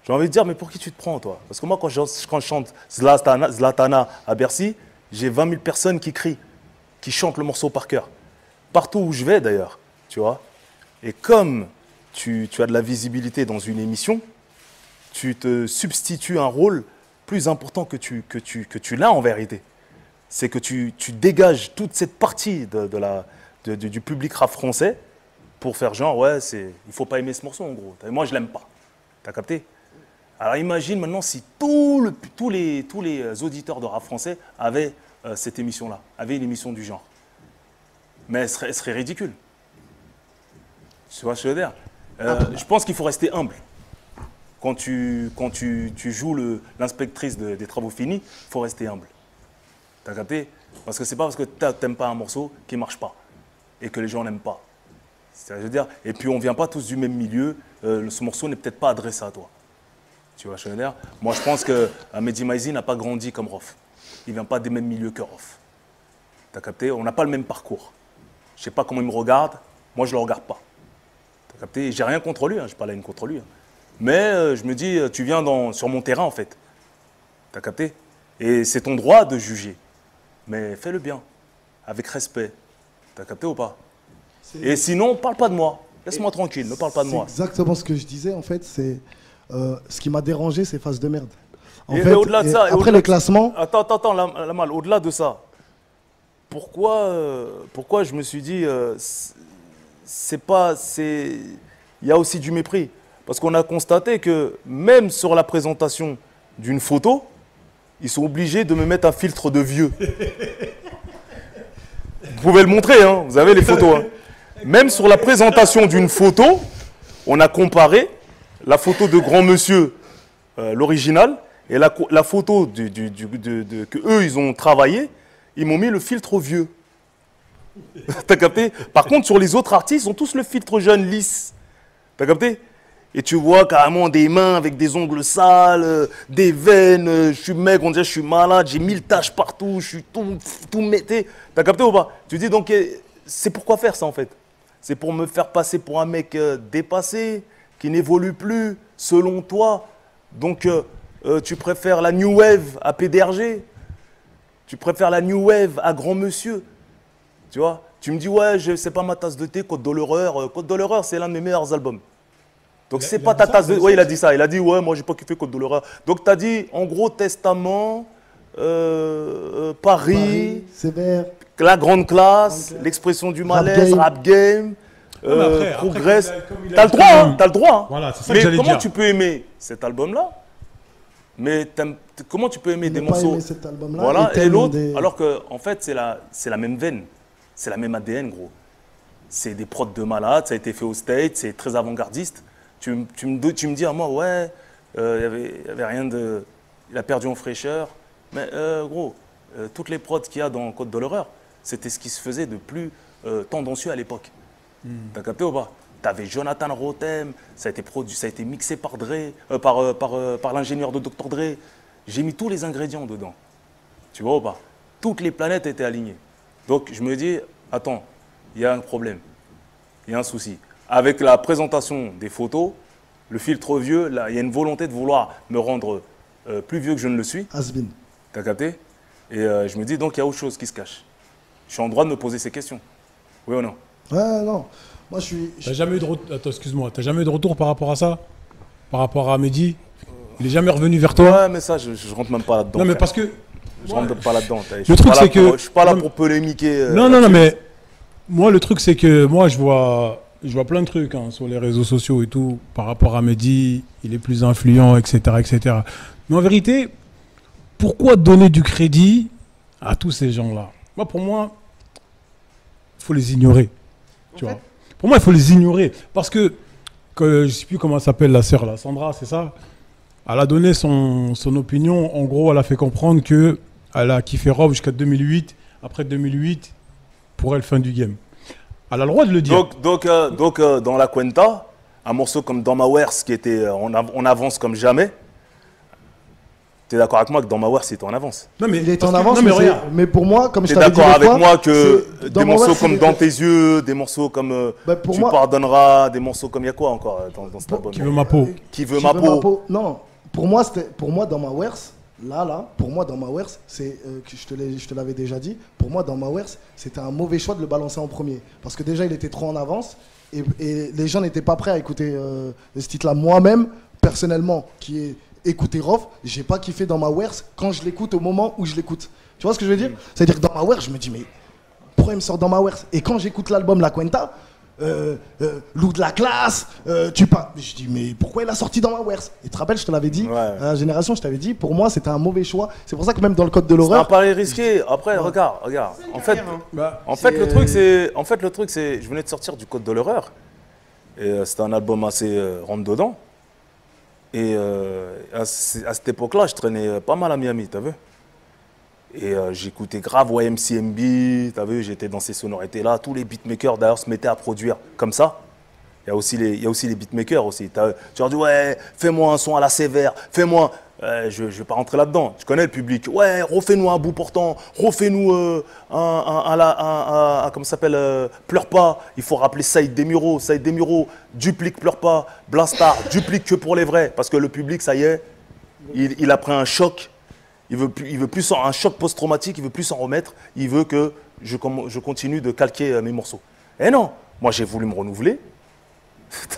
J'ai envie de dire, mais pour qui tu te prends, toi? Parce que moi, quand je chante Zlatana à Bercy, j'ai 20 000 personnes qui crient, qui chantent le morceau par cœur. Partout où je vais, d'ailleurs, tu vois. Et comme tu as de la visibilité dans une émission, tu te substitues un rôle plus important que tu l'as en vérité. C'est que tu dégages toute cette partie du public rap français pour faire genre, ouais, il ne faut pas aimer ce morceau, en gros. Moi, je ne l'aime pas. T'as capté? Alors imagine maintenant si tous les auditeurs de rap français avaient cette émission-là, avaient une émission du genre. Mais elle serait ridicule. Tu vois ce que je veux dire? Je pense qu'il faut rester humble. Quand tu joues l'inspectrice des travaux finis, il faut rester humble. T'as capté? Parce que c'est pas parce que t'aimes pas un morceau qu'il ne marche pas et que les gens n'aiment pas. Je veux dire, et puis on ne vient pas tous du même milieu, ce morceau n'est peut-être pas adressé à toi. Tu vois, je veux dire, moi je pense que Mehdi Maizi n'a pas grandi comme Rof. Il ne vient pas des mêmes milieux que Rof. T'as capté? On n'a pas le même parcours. Je ne sais pas comment il me regarde, moi je ne le regarde pas. T'as capté? J'ai rien contre lui, je n'ai pas la haine contre lui. Mais je me dis, tu viens sur mon terrain en fait. T'as capté? Et c'est ton droit de juger. Mais fais-le bien, avec respect. T'as capté ou pas? Et sinon, parle pas de moi. Laisse-moi tranquille, ne parle pas de moi. C'est exactement ce que je disais en fait, c'est ce qui m'a dérangé, c'est Face de merde. Et au-delà de ça, après le classement... Attends, la mal, au-delà de ça, pourquoi je me suis dit, il y a aussi du mépris. Parce qu'on a constaté que même sur la présentation d'une photo, ils sont obligés de me mettre un filtre de vieux. Vous pouvez le montrer, hein, vous avez les photos. Hein. Même sur la présentation d'une photo, on a comparé la photo de grand monsieur, l'original, et la photo que eux ils ont travaillé, ils m'ont mis le filtre vieux. T'as capté? Par contre, sur les autres artistes, ils ont tous le filtre jeune lisse. T'as capté? Et tu vois carrément des mains avec des ongles sales, des veines, je suis maigre, on dirait que je suis malade, j'ai 1000 taches partout, je suis tout mété. T'as capté ou pas? Tu dis donc, c'est pourquoi faire ça en fait? C'est pour me faire passer pour un mec dépassé, qui n'évolue plus, selon toi. Donc, tu préfères la New Wave à PDRG? Tu préfères la New Wave à Grand Monsieur? Tu vois? Tu me dis, ouais, c'est pas ma tasse de thé, Côte de l'horreur. Côte de l'horreur, c'est l'un de mes meilleurs albums. Donc, c'est pas ta tasse de thé. Oui, il a dit ça. Il a dit, ouais, moi, j'ai pas kiffé Côte de l'horreur. Donc, tu as dit, en gros, Testament, Paris, Sévère, la grande classe, l'expression du malaise, rap game. progresse. T'as le droit, hein, t'as le droit. Hein. Voilà, c'est ça mais que j'allais comment dire. tu peux aimer cet album-là? Mais comment tu peux aimer des morceaux cet album-là, voilà, et l'autre, alors que en fait c'est la même veine, c'est la même ADN, gros. C'est des prods de malade, ça a été fait au States, c'est très avant-gardiste. Tu me dis à moi, ouais, il y avait rien de... Il a perdu en fraîcheur. Mais gros, toutes les prods qu'il y a dans Code de l'horreur, c'était ce qui se faisait de plus tendancieux à l'époque. T'as capté ou pas? T'avais Jonathan Rotem, ça a été produit, ça a été mixé par Dre, par l'ingénieur de Dr Dre. J'ai mis tous les ingrédients dedans. Tu vois ou pas? Toutes les planètes étaient alignées. Donc je me dis, attends, il y a un problème, il y a un souci. Avec la présentation des photos, le filtre vieux, là, il y a une volonté de vouloir me rendre plus vieux que je ne le suis. Has-been. T'as capté? Et je me dis donc il y a autre chose qui se cache. Je suis en droit de me poser ces questions. Oui ou non? Ouais, non. Moi, je suis. T'as jamais eu de retour. Attends, excuse-moi. T'as jamais eu de retour par rapport à ça? Par rapport à Mehdi? Il est jamais revenu vers toi? Ouais, mais ça, je rentre même pas là-dedans. Non, mais parce que. Je rentre pas là-dedans. Le truc, c'est que. Je suis pas là pour polémiquer. Non, mais. Moi, le truc, c'est que moi, je vois plein de trucs hein, sur les réseaux sociaux et tout, par rapport à Mehdi, il est plus influent, etc., etc. Mais en vérité, pourquoi donner du crédit à tous ces gens-là? Pour moi, il faut les ignorer. Tu vois. Pour moi, il faut les ignorer. Parce que je ne sais plus comment s'appelle la sœur, Sandra, c'est ça? Elle a donné son opinion. En gros, elle a fait comprendre qu'elle a kiffé Rob jusqu'à 2008. Après 2008, pour elle, fin du game. Elle a le droit de le dire. Donc dans La Cuenta, un morceau comme Dans Ma Wers qui était on avance comme jamais. Tu es d'accord avec moi que Dans Ma Wers c'était en avance? Non, mais il est en avance, mais pour moi, comme je t'avais dit. Tu es d'accord avec moi que des morceaux comme Dans Tes Yeux, des morceaux comme Tu Pardonneras, des morceaux comme il y a quoi encore dans cet album? Qui veut ma peau? Qui veut ma peau? Non, pour moi, Dans Ma Wers, pour moi, Dans Ma Wers, c'est, je te l'avais déjà dit, pour moi, Dans Ma Wers, c'était un mauvais choix de le balancer en premier. Parce que déjà, il était trop en avance et les gens n'étaient pas prêts à écouter ce titre-là. Moi-même, personnellement, qui ai écouté Rof, j'ai pas kiffé Dans Ma Wers quand je l'écoute au moment où je l'écoute. Tu vois ce que je veux dire? C'est-à-dire que Dans Ma Wers, je me dis, mais pourquoi il me sort Dans Ma Wers? Et quand j'écoute l'album La Cuenta, Loup de la classe, je dis mais pourquoi il a sorti Dans Ma Wers? Et tu te rappelles, je te l'avais dit, à la génération, je t'avais dit, pour moi c'était un mauvais choix. C'est pour ça que même dans le Code de l'horreur. C'est un pari risqué. Après, regarde. En fait, le truc c'est, je venais de sortir du Code de l'horreur et c'était un album assez rentre dedans. Et à cette époque-là, je traînais pas mal à Miami, t'as vu? Et j'écoutais grave YMCMB, t'as vu, j'étais dans ces sonorités-là. Tous les beatmakers d'ailleurs se mettaient à produire comme ça. Il y a aussi les beatmakers aussi. Tu leur dis, ouais, fais-moi un son à la sévère, fais-moi. Je ne vais pas rentrer là-dedans. Tu connais le public. Ouais, refais-nous un bout portant, refais-nous comment ça s'appelle, Pleure pas. Il faut rappeler Saïd Demuro. Saïd Demuro, duplique Pleure pas. Blastar, duplique Que pour les vrais. Parce que le public, ça y est, il a pris un choc. Il veut plus un choc post-traumatique, il veut plus s'en remettre. Il veut que je continue de calquer mes morceaux. Et non, moi j'ai voulu me renouveler.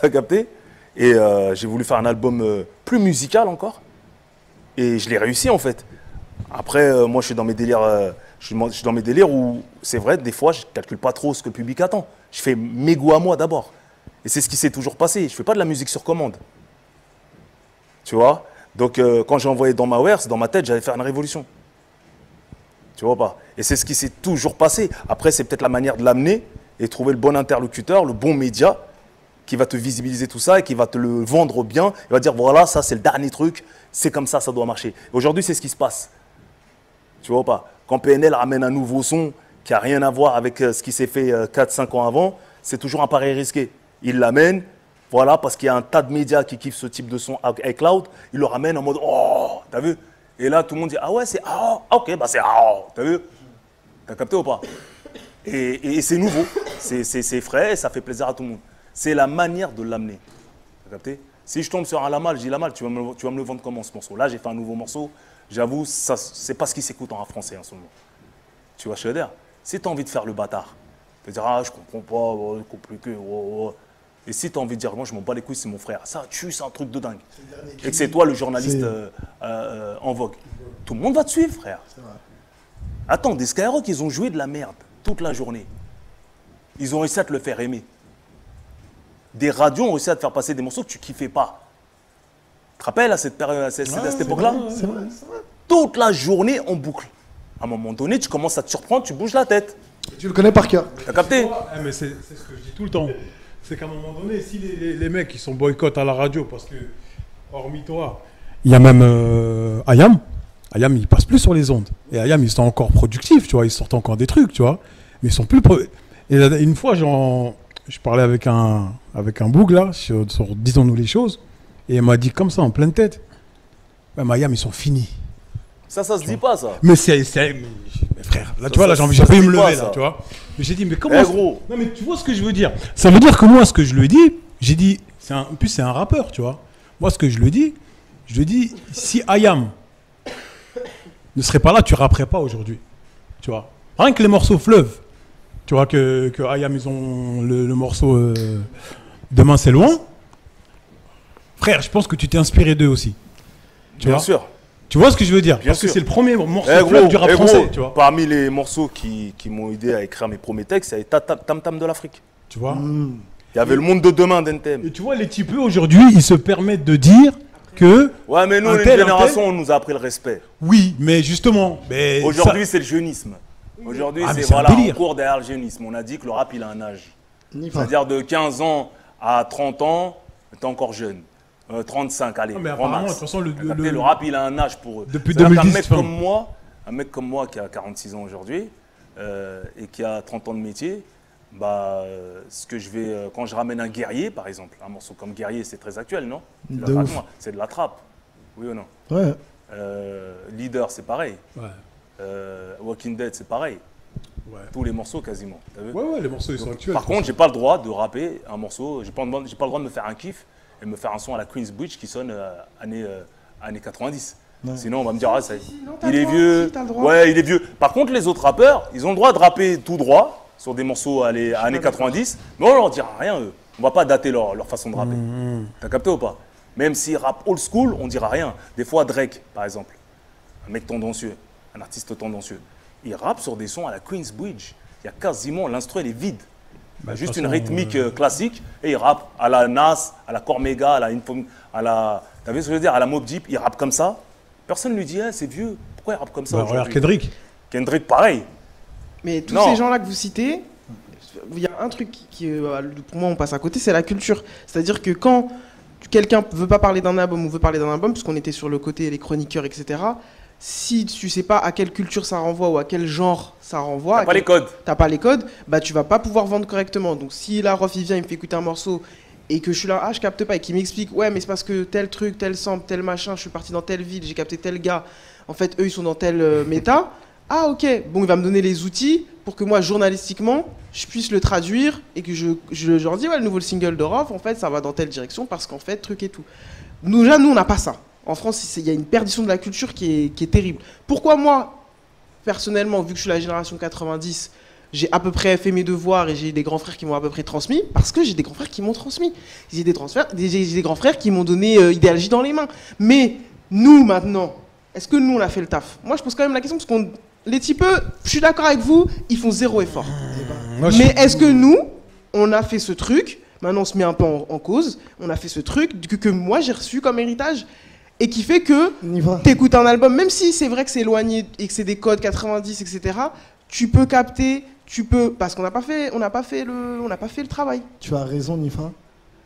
T'as capté? Et j'ai voulu faire un album plus musical encore. Et je l'ai réussi en fait. Après, moi je suis dans mes délires, où c'est vrai, des fois je ne calcule pas trop ce que le public attend. Je fais mes goûts à moi d'abord. Et c'est ce qui s'est toujours passé. Je ne fais pas de la musique sur commande. Tu vois? Donc quand j'ai envoyé Dans Ma Wers, dans ma tête, j'allais faire une révolution. Tu vois pas? Et c'est ce qui s'est toujours passé. Après, c'est peut-être la manière de l'amener et trouver le bon interlocuteur, le bon média qui va te visibiliser tout ça et qui va te le vendre bien. Il va dire, voilà, ça c'est le dernier truc, c'est comme ça doit marcher. Aujourd'hui, c'est ce qui se passe. Tu vois pas? Quand PNL ramène un nouveau son qui n'a rien à voir avec ce qui s'est fait 4-5 ans avant, c'est toujours un pari risqué. Il l'amène, voilà, parce qu'il y a un tas de médias qui kiffent ce type de son avec iCloud, il le ramène en mode, oh, t'as vu? Et là, tout le monde dit, ah ouais, c'est ah, ok, bah c'est ah, t'as vu? T'as capté ou pas? Et c'est nouveau, c'est frais, ça fait plaisir à tout le monde. C'est la manière de l'amener. T'as capté? Si je tombe sur un Lamal, je dis Lamal, tu vas me le vendre comment ce morceau? Là, j'ai fait un nouveau morceau. J'avoue, c'est pas ce qui s'écoute en français en ce moment. Tu vois, je veux dire, si tu as envie de faire le bâtard, tu vas dire, ah, je comprends pas, c'est compliqué. Et si tu as envie de dire, moi, je m'en bats les couilles, c'est mon frère. Ça tue, c'est un truc de dingue. Et que c'est toi le journaliste en vogue. Tout le monde va te suivre, frère. Attends, des Skyrock, ils ont joué de la merde toute la journée. Ils ont réussi à te le faire aimer. des radios ont réussi à te faire passer des morceaux que tu kiffais pas. Tu te rappelles à cette période, à cette époque-là? C'est vrai. Toute la journée en boucle. À un moment donné, tu commences à te surprendre, tu bouges la tête. Tu le connais par cœur. T'as capté? Mais c'est ce que je dis tout le temps. C'est qu'à un moment donné, si les mecs qui sont boycottés à la radio, parce que, hormis toi, il y a même Ayam. Ayam, il passe plus sur les ondes. Et Ayam, ils sont encore productifs, tu vois. Ils sortent encore des trucs, tu vois. Mais ils sont plus... Et une fois, je parlais avec un boug, là, sur Disons-nous les choses. Et il m'a dit comme ça, en pleine tête. Ouais, mais Ayam, ils sont finis. Ça se dit pas, ça. Mais mais frère, là, tu vois, là, j'ai failli me lever, là, tu vois. Mais j'ai dit, mais comment... gros. Non, mais tu vois ce que je veux dire. Ça veut dire que moi, ce que je lui ai dit, j'ai dit... En plus, c'est un rappeur, tu vois. Moi, ce que je lui dis, si Ayam ne serait pas là, tu rapperais pas aujourd'hui. Tu vois. Rien que les morceaux Fleuve, tu vois, que Ayam, ils ont le morceau Demain, c'est loin. Frère, je pense que tu t'es inspiré d'eux aussi. Bien sûr. Tu vois ce que je veux dire? Parce que c'est le premier morceau Fleuve du rap français, tu vois. Parmi les morceaux qui m'ont aidé à écrire mes premiers textes, il y avait Tam Tam de l'Afrique. Tu vois. Il y avait le monde de demain d'Entem. Et tu vois, les types, aujourd'hui, ils se permettent de dire que... Ouais, mais nous, les générations, on nous a appris le respect. Oui, mais justement... Aujourd'hui, c'est le jeunisme. Aujourd'hui, c'est voilà, on court derrière le jeunisme. On a dit que le rap, il a un âge. C'est-à-dire de 15 ans à 30 ans, t'es encore jeune. 35, allez, mais apparemment, de toute façon, le rap, il a un âge pour eux. Depuis 2010, un mec comme moi qui a 46 ans aujourd'hui et qui a 30 ans de métier, bah, ce que je vais, quand je ramène un guerrier, par exemple, un morceau comme Guerrier, c'est très actuel, non? C'est de la trappe, oui ou non? Ouais. Leader, c'est pareil. Ouais. Walking Dead, c'est pareil. Ouais. Tous les morceaux quasiment. T'as vu? Ouais, les morceaux, ils sont actuels. Par contre, j'ai pas le droit de rapper un morceau, j'ai pas le droit de me faire un kiff et me faire un son à la Queensbridge qui sonne années 90. Ouais. Sinon, on va me dire, ah, ça, il est vieux. Ouais, il est vieux. Par contre, les autres rappeurs, ils ont le droit de rapper tout droit sur des morceaux années 90, mais on leur dira rien, eux. On va pas dater leur façon de rapper. T'as capté ou pas? Même s'ils rappent old school, on dira rien. Des fois, Drake, par exemple, un mec tendancieux, un artiste tendancieux, il rappe sur des sons à la Queensbridge. Il y a quasiment, l'instru, elle est vide. Bah, juste une rythmique classique et il rappe à la Nas, à la Cormega, à la t'as vu ce que je veux dire, à la Mobb Deep, il rappe comme ça. Personne ne lui dit, hey, c'est vieux, pourquoi il rappe comme ça? Bah, regarde Kendrick. Kendrick, pareil. Mais tous ces gens-là que vous citez, il y a un truc qui, pour moi, on passe à côté, c'est la culture. C'est-à-dire que quand quelqu'un ne veut pas parler d'un album ou veut parler d'un album, parce qu'on était sur le côté les chroniqueurs, etc., si tu ne sais pas à quelle culture ça renvoie ou à quel genre ça renvoie, t'as pas les codes. T'as pas les codes, bah tu vas pas pouvoir vendre correctement. Donc si là, Rof, il vient, il me fait écouter un morceau et que je suis là, ah je capte pas, et qu'il m'explique, ouais mais c'est parce que tel truc, tel sample, tel machin, je suis parti dans telle ville, j'ai capté tel gars, en fait eux ils sont dans tel méta, ah ok, bon il va me donner les outils pour que moi journalistiquement je puisse le traduire et que je leur dis ouais le nouveau single de Rof en fait ça va dans telle direction parce qu'en fait truc et tout. Nous on n'a pas ça. En France, il y a une perdition de la culture qui est terrible. Pourquoi moi, personnellement, vu que je suis la génération 90, j'ai à peu près fait mes devoirs et j'ai des grands frères qui m'ont à peu près transmis? Parce que j'ai des grands frères qui m'ont transmis. J'ai des grands frères qui m'ont donné Idéal J dans les mains. Mais nous, maintenant, est-ce que nous, on a fait le taf? Moi, je pose quand même la question parce que les types, je suis d'accord avec vous, ils font zéro effort. Mais est-ce que nous, on a fait ce truc? Maintenant, on se met un peu en cause. On a fait ce truc que moi, j'ai reçu comme héritage. Et qui fait que t'écoutes un album, même si c'est vrai que c'est éloigné et que c'est des codes 90, etc., tu peux capter, parce qu'on n'a pas fait le travail. Tu as raison, Nifa.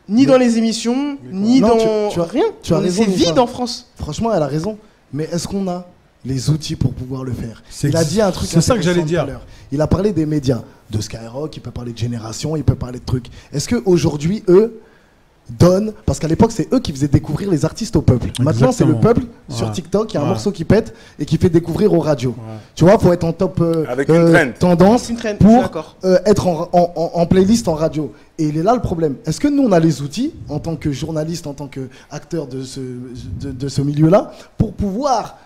Ni dans les émissions, ni dans rien. Tu as raison, c'est vide en France. Franchement, elle a raison. Mais est-ce qu'on a les outils pour pouvoir le faire? Il a dit un truc. C'est ça que j'allais dire. Il a parlé des médias, de Skyrock, il peut parler de Génération, il peut parler de trucs. Est-ce qu'aujourd'hui, eux, donnent, parce qu'à l'époque c'est eux qui faisaient découvrir les artistes au peuple. Maintenant c'est le peuple sur TikTok, il y a un morceau qui pète et qui fait découvrir aux radios. Tu vois, faut être en top avec une tendance pour être en playlist en radio. Et il est là le problème. Est-ce que nous on a les outils en tant que journaliste, en tant qu'acteur de ce milieu-là, pour pouvoir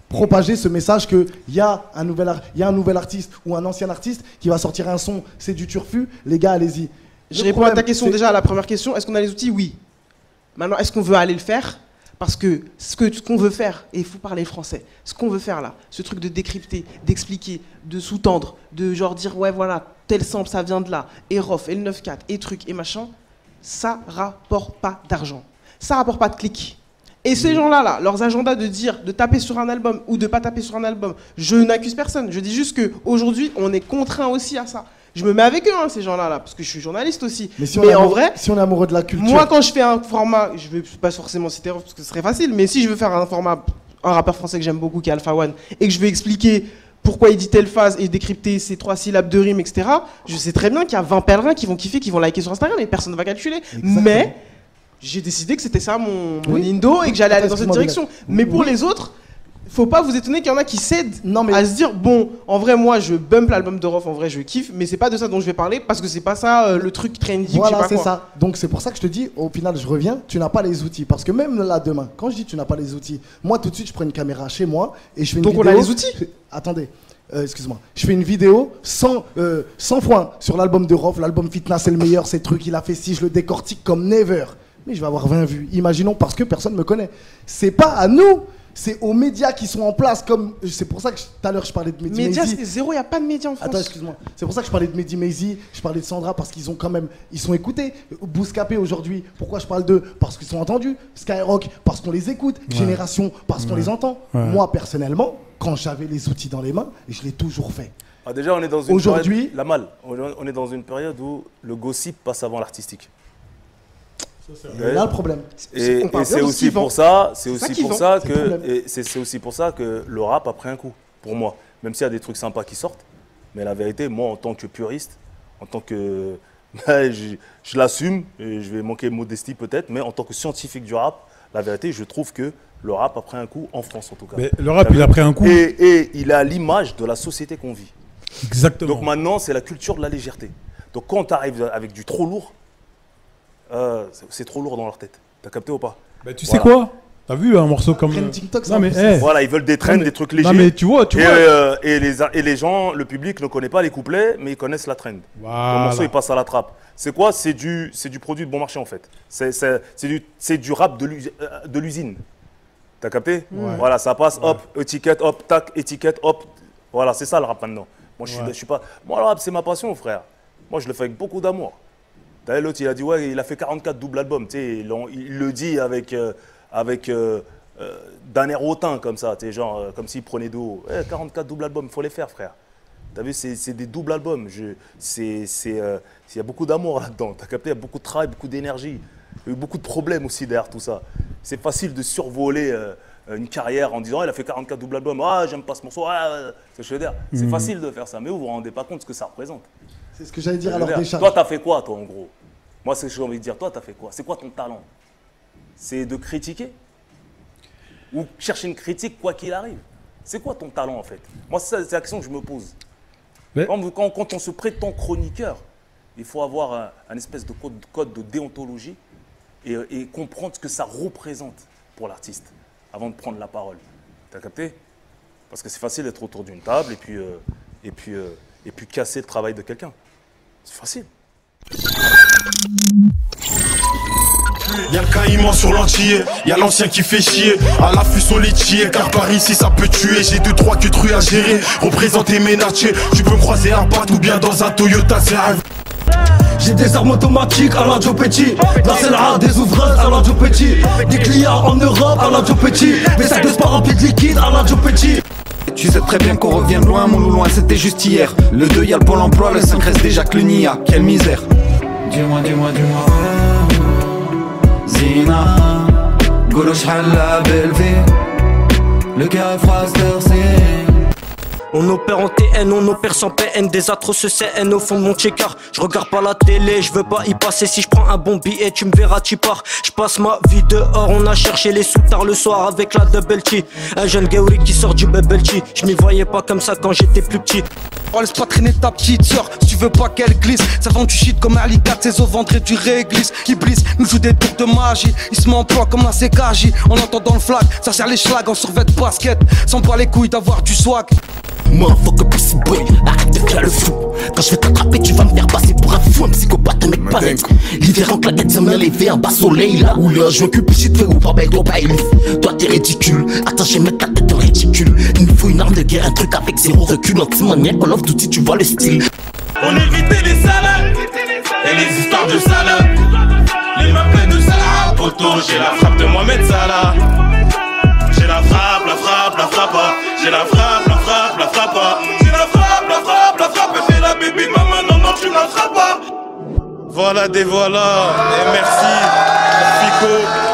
propager ce message qu'il y a un nouvel artiste ou un ancien artiste qui va sortir un son, c'est du turfu, les gars allez-y. Je réponds à ta question déjà à la première question. Est-ce qu'on a les outils? Oui. Maintenant, est-ce qu'on veut aller le faire? Parce que ce qu'on veut faire, et il faut parler français, ce qu'on veut faire là, ce truc de décrypter, d'expliquer, de sous-tendre, de genre dire ouais voilà, tel sample ça vient de là, et Rof, et le 9-4, et truc, et machin, ça rapporte pas d'argent. Ça rapporte pas de clics. Et ces gens-là, leurs agendas de taper sur un album ou de pas taper sur un album, je n'accuse personne. Je dis juste qu'aujourd'hui, on est contraint aussi à ça. Je me mets avec eux, hein, ces gens-là, parce que je suis journaliste aussi. Mais en vrai, si on est amoureux de la culture... Moi, quand je fais un format, je ne vais pas forcément citer Rof parce que ce serait facile, mais si je veux faire un format, un rappeur français que j'aime beaucoup, qui est Alpha One, et que je vais expliquer pourquoi il dit telle phase et décrypter ses 3 syllabes de rime, etc., je sais très bien qu'il y a 20 pèlerins qui vont kiffer, qui vont liker sur Instagram, et personne ne va calculer. Exactement. Mais j'ai décidé que c'était ça mon indo et que j'allais aller dans cette direction. Mais pour les autres... Faut pas vous étonner qu'il y en a qui cèdent à se dire bon, en vrai moi je bump l'album de Rof, en vrai je kiffe, mais c'est pas de ça dont je vais parler parce que c'est pas ça le truc trendy. Voilà, c'est ça. Donc c'est pour ça que je te dis, au final je reviens, tu n'as pas les outils, parce que même là demain, quand je dis tu n'as pas les outils, moi tout de suite je prends une caméra chez moi et je fais une vidéo. Donc on a les outils. Attendez. Excuse-moi, je fais une vidéo 100 fois sur l'album de Rof, l'album Fitna c'est le meilleur, ces trucs il a fait si je le décortique comme never, mais je vais avoir 20 vues. Imaginons, parce que personne me connaît. C'est pas à nous. C'est aux médias qui sont en place, comme c'est pour ça que tout à l'heure je parlais de Mehdi Médias, Maizi. c'est zéro, il n'y a pas de médias en France. Attends, excuse-moi. C'est pour ça que je parlais de Mehdi Maizi, je parlais de Sandra parce qu'ils ont quand même, ils sont écoutés. Bouscapé aujourd'hui, pourquoi je parle d'eux? Parce qu'ils sont entendus. Skyrock, parce qu'on les écoute. Génération, parce qu'on les entend. Moi personnellement, quand j'avais les outils dans les mains, je l'ai toujours fait. Ah, déjà, on est dans une aujourd'hui, on est dans une période où le gossip passe avant l'artistique. C'est là le problème. Et c'est aussi pour ça, c'est aussi pour ça que le rap a pris un coup, pour moi. Même s'il y a des trucs sympas qui sortent, mais la vérité, moi, en tant que puriste, en tant que, je l'assume, et je vais manquer de modestie peut-être, mais en tant que scientifique du rap, la vérité, je trouve que le rap a pris un coup en France en tout cas. Mais le rap, il a pris un coup. Et il est à l'image de la société qu'on vit. Exactement. Donc maintenant, c'est la culture de la légèreté. Donc quand tu arrives avec du trop lourd, c'est trop lourd dans leur tête. T'as capté ou pas? Bah, tu sais quoi? T'as vu un morceau comme... TikTok, non, mais, voilà, ils veulent des trends, des trucs légers. Non, mais tu vois. Et les gens, le public ne connaît pas les couplets, mais ils connaissent la trend. Voilà. Le morceau, il passe à la trappe. C'est quoi? C'est du produit de bon marché, en fait. C'est du rap de l'usine. T'as capté? Voilà, ça passe, hop, étiquette, hop, tac, étiquette, hop. Voilà, c'est ça le rap maintenant. Moi, je suis pas... Moi, le rap, c'est ma passion, frère. Moi, je le fais avec beaucoup d'amour. L'autre, il a dit, ouais, il a fait 44 doubles albums. Il le dit avec d'un air hautain comme ça, genre comme s'il prenait de haut. 44 doubles albums, il faut les faire, frère. T'as vu, c'est des doubles albums. Il y a beaucoup d'amour là-dedans. T'as capté, il y a beaucoup de travail, beaucoup d'énergie. Il y a eu beaucoup de problèmes aussi derrière tout ça. C'est facile de survoler une carrière en disant, il a fait 44 doubles albums. Ah, j'aime pas ce morceau. C'est ce que je veux dire. C'est facile de faire ça, mais vous vous rendez pas compte de ce que ça représente. C'est ce que j'allais dire alors déjà. Toi, t'as fait quoi, toi, en gros? Moi, c'est ce que j'ai envie de dire. Toi, t'as fait quoi? C'est quoi ton talent? C'est de critiquer? Ou chercher une critique quoi qu'il arrive? C'est quoi ton talent, en fait? Moi, c'est la question que je me pose. Mais... Quand on se prétend chroniqueur, il faut avoir un espèce de code de déontologie et comprendre ce que ça représente pour l'artiste avant de prendre la parole. T'as capté? Parce que c'est facile d'être autour d'une table et puis casser le travail de quelqu'un. C'est facile. Y'a le caïman sur l'antillais, y'a l'ancien qui fait chier. À l'affût sont les tiers, car par ici ça peut tuer. J'ai 2-3 que trucs à gérer, représenter mes natchés. Tu peux me croiser un bat ou bien dans un Toyota, c'est un... J'ai des armes automatiques à la Joe Petit. La Selha, des ouvrages à la Joe Petit. Des clients en Europe à la Joe Petit. Des sacs de sport remplis de liquide à la Joe Petit. Tu sais très bien qu'on revient de loin, mon loin, c'était juste hier. Le 2 y'a le pôle emploi, le 5 reste déjà que le Nia. Quelle misère. Dis-moi Zina Golo sh'hal la belle vie. Le cœur froid c'est. On opère en TN, on opère sans PN. Des atroces CN au fond de mon checker. Je regarde pas la télé, je veux pas y passer. Si je prends un bon billet, tu me verras, tu pars. Je passe ma vie dehors, on a cherché les sous tard le soir avec la double T. Un jeune Gauri qui sort du bubble tea. Je m'y voyais pas comme ça quand j'étais plus petit. Oh, laisse pas traîner ta petite sœur, si tu veux pas qu'elle glisse. Ça vend du shit comme Ali 4, ses os ventrés du réglisse. Qui blisse, nous joue des tours de magie. Il se m'emploie comme un CKJ. On entend dans le flag, ça sert les schlags en survêt de basket. Sans pas les couilles d'avoir du swag. Motherfucker pussy boy, arrête de faire le fou. Quand je vais t'attraper, tu vas me faire passer pour un fou, un psychopathe, un mec pareil. L'hiver en claquette, ça m'a levé un bas soleil. Là où là, je m'occupe ici de faire ou pas, ben gros bail. Toi t'es ridicule, attends, je vais mettre ta tête en ridicule. Il me faut une arme de guerre, un truc avec zéro recul. Anti-maniaque, Call of Duty, tu vois le style. On évitait les salades et les histoires de salades. les mains pleines de Salah. Poto, j'ai la frappe de Mohamed Salah. J'ai la frappe, la frappe, la frappe. J'ai la frappe, la frappe, la frappe. J'ai la frappe, la frappe, la frappe. Fais la bébé maman, non, non, tu la frappes pas. Voilà des voilà. Et merci, Fico.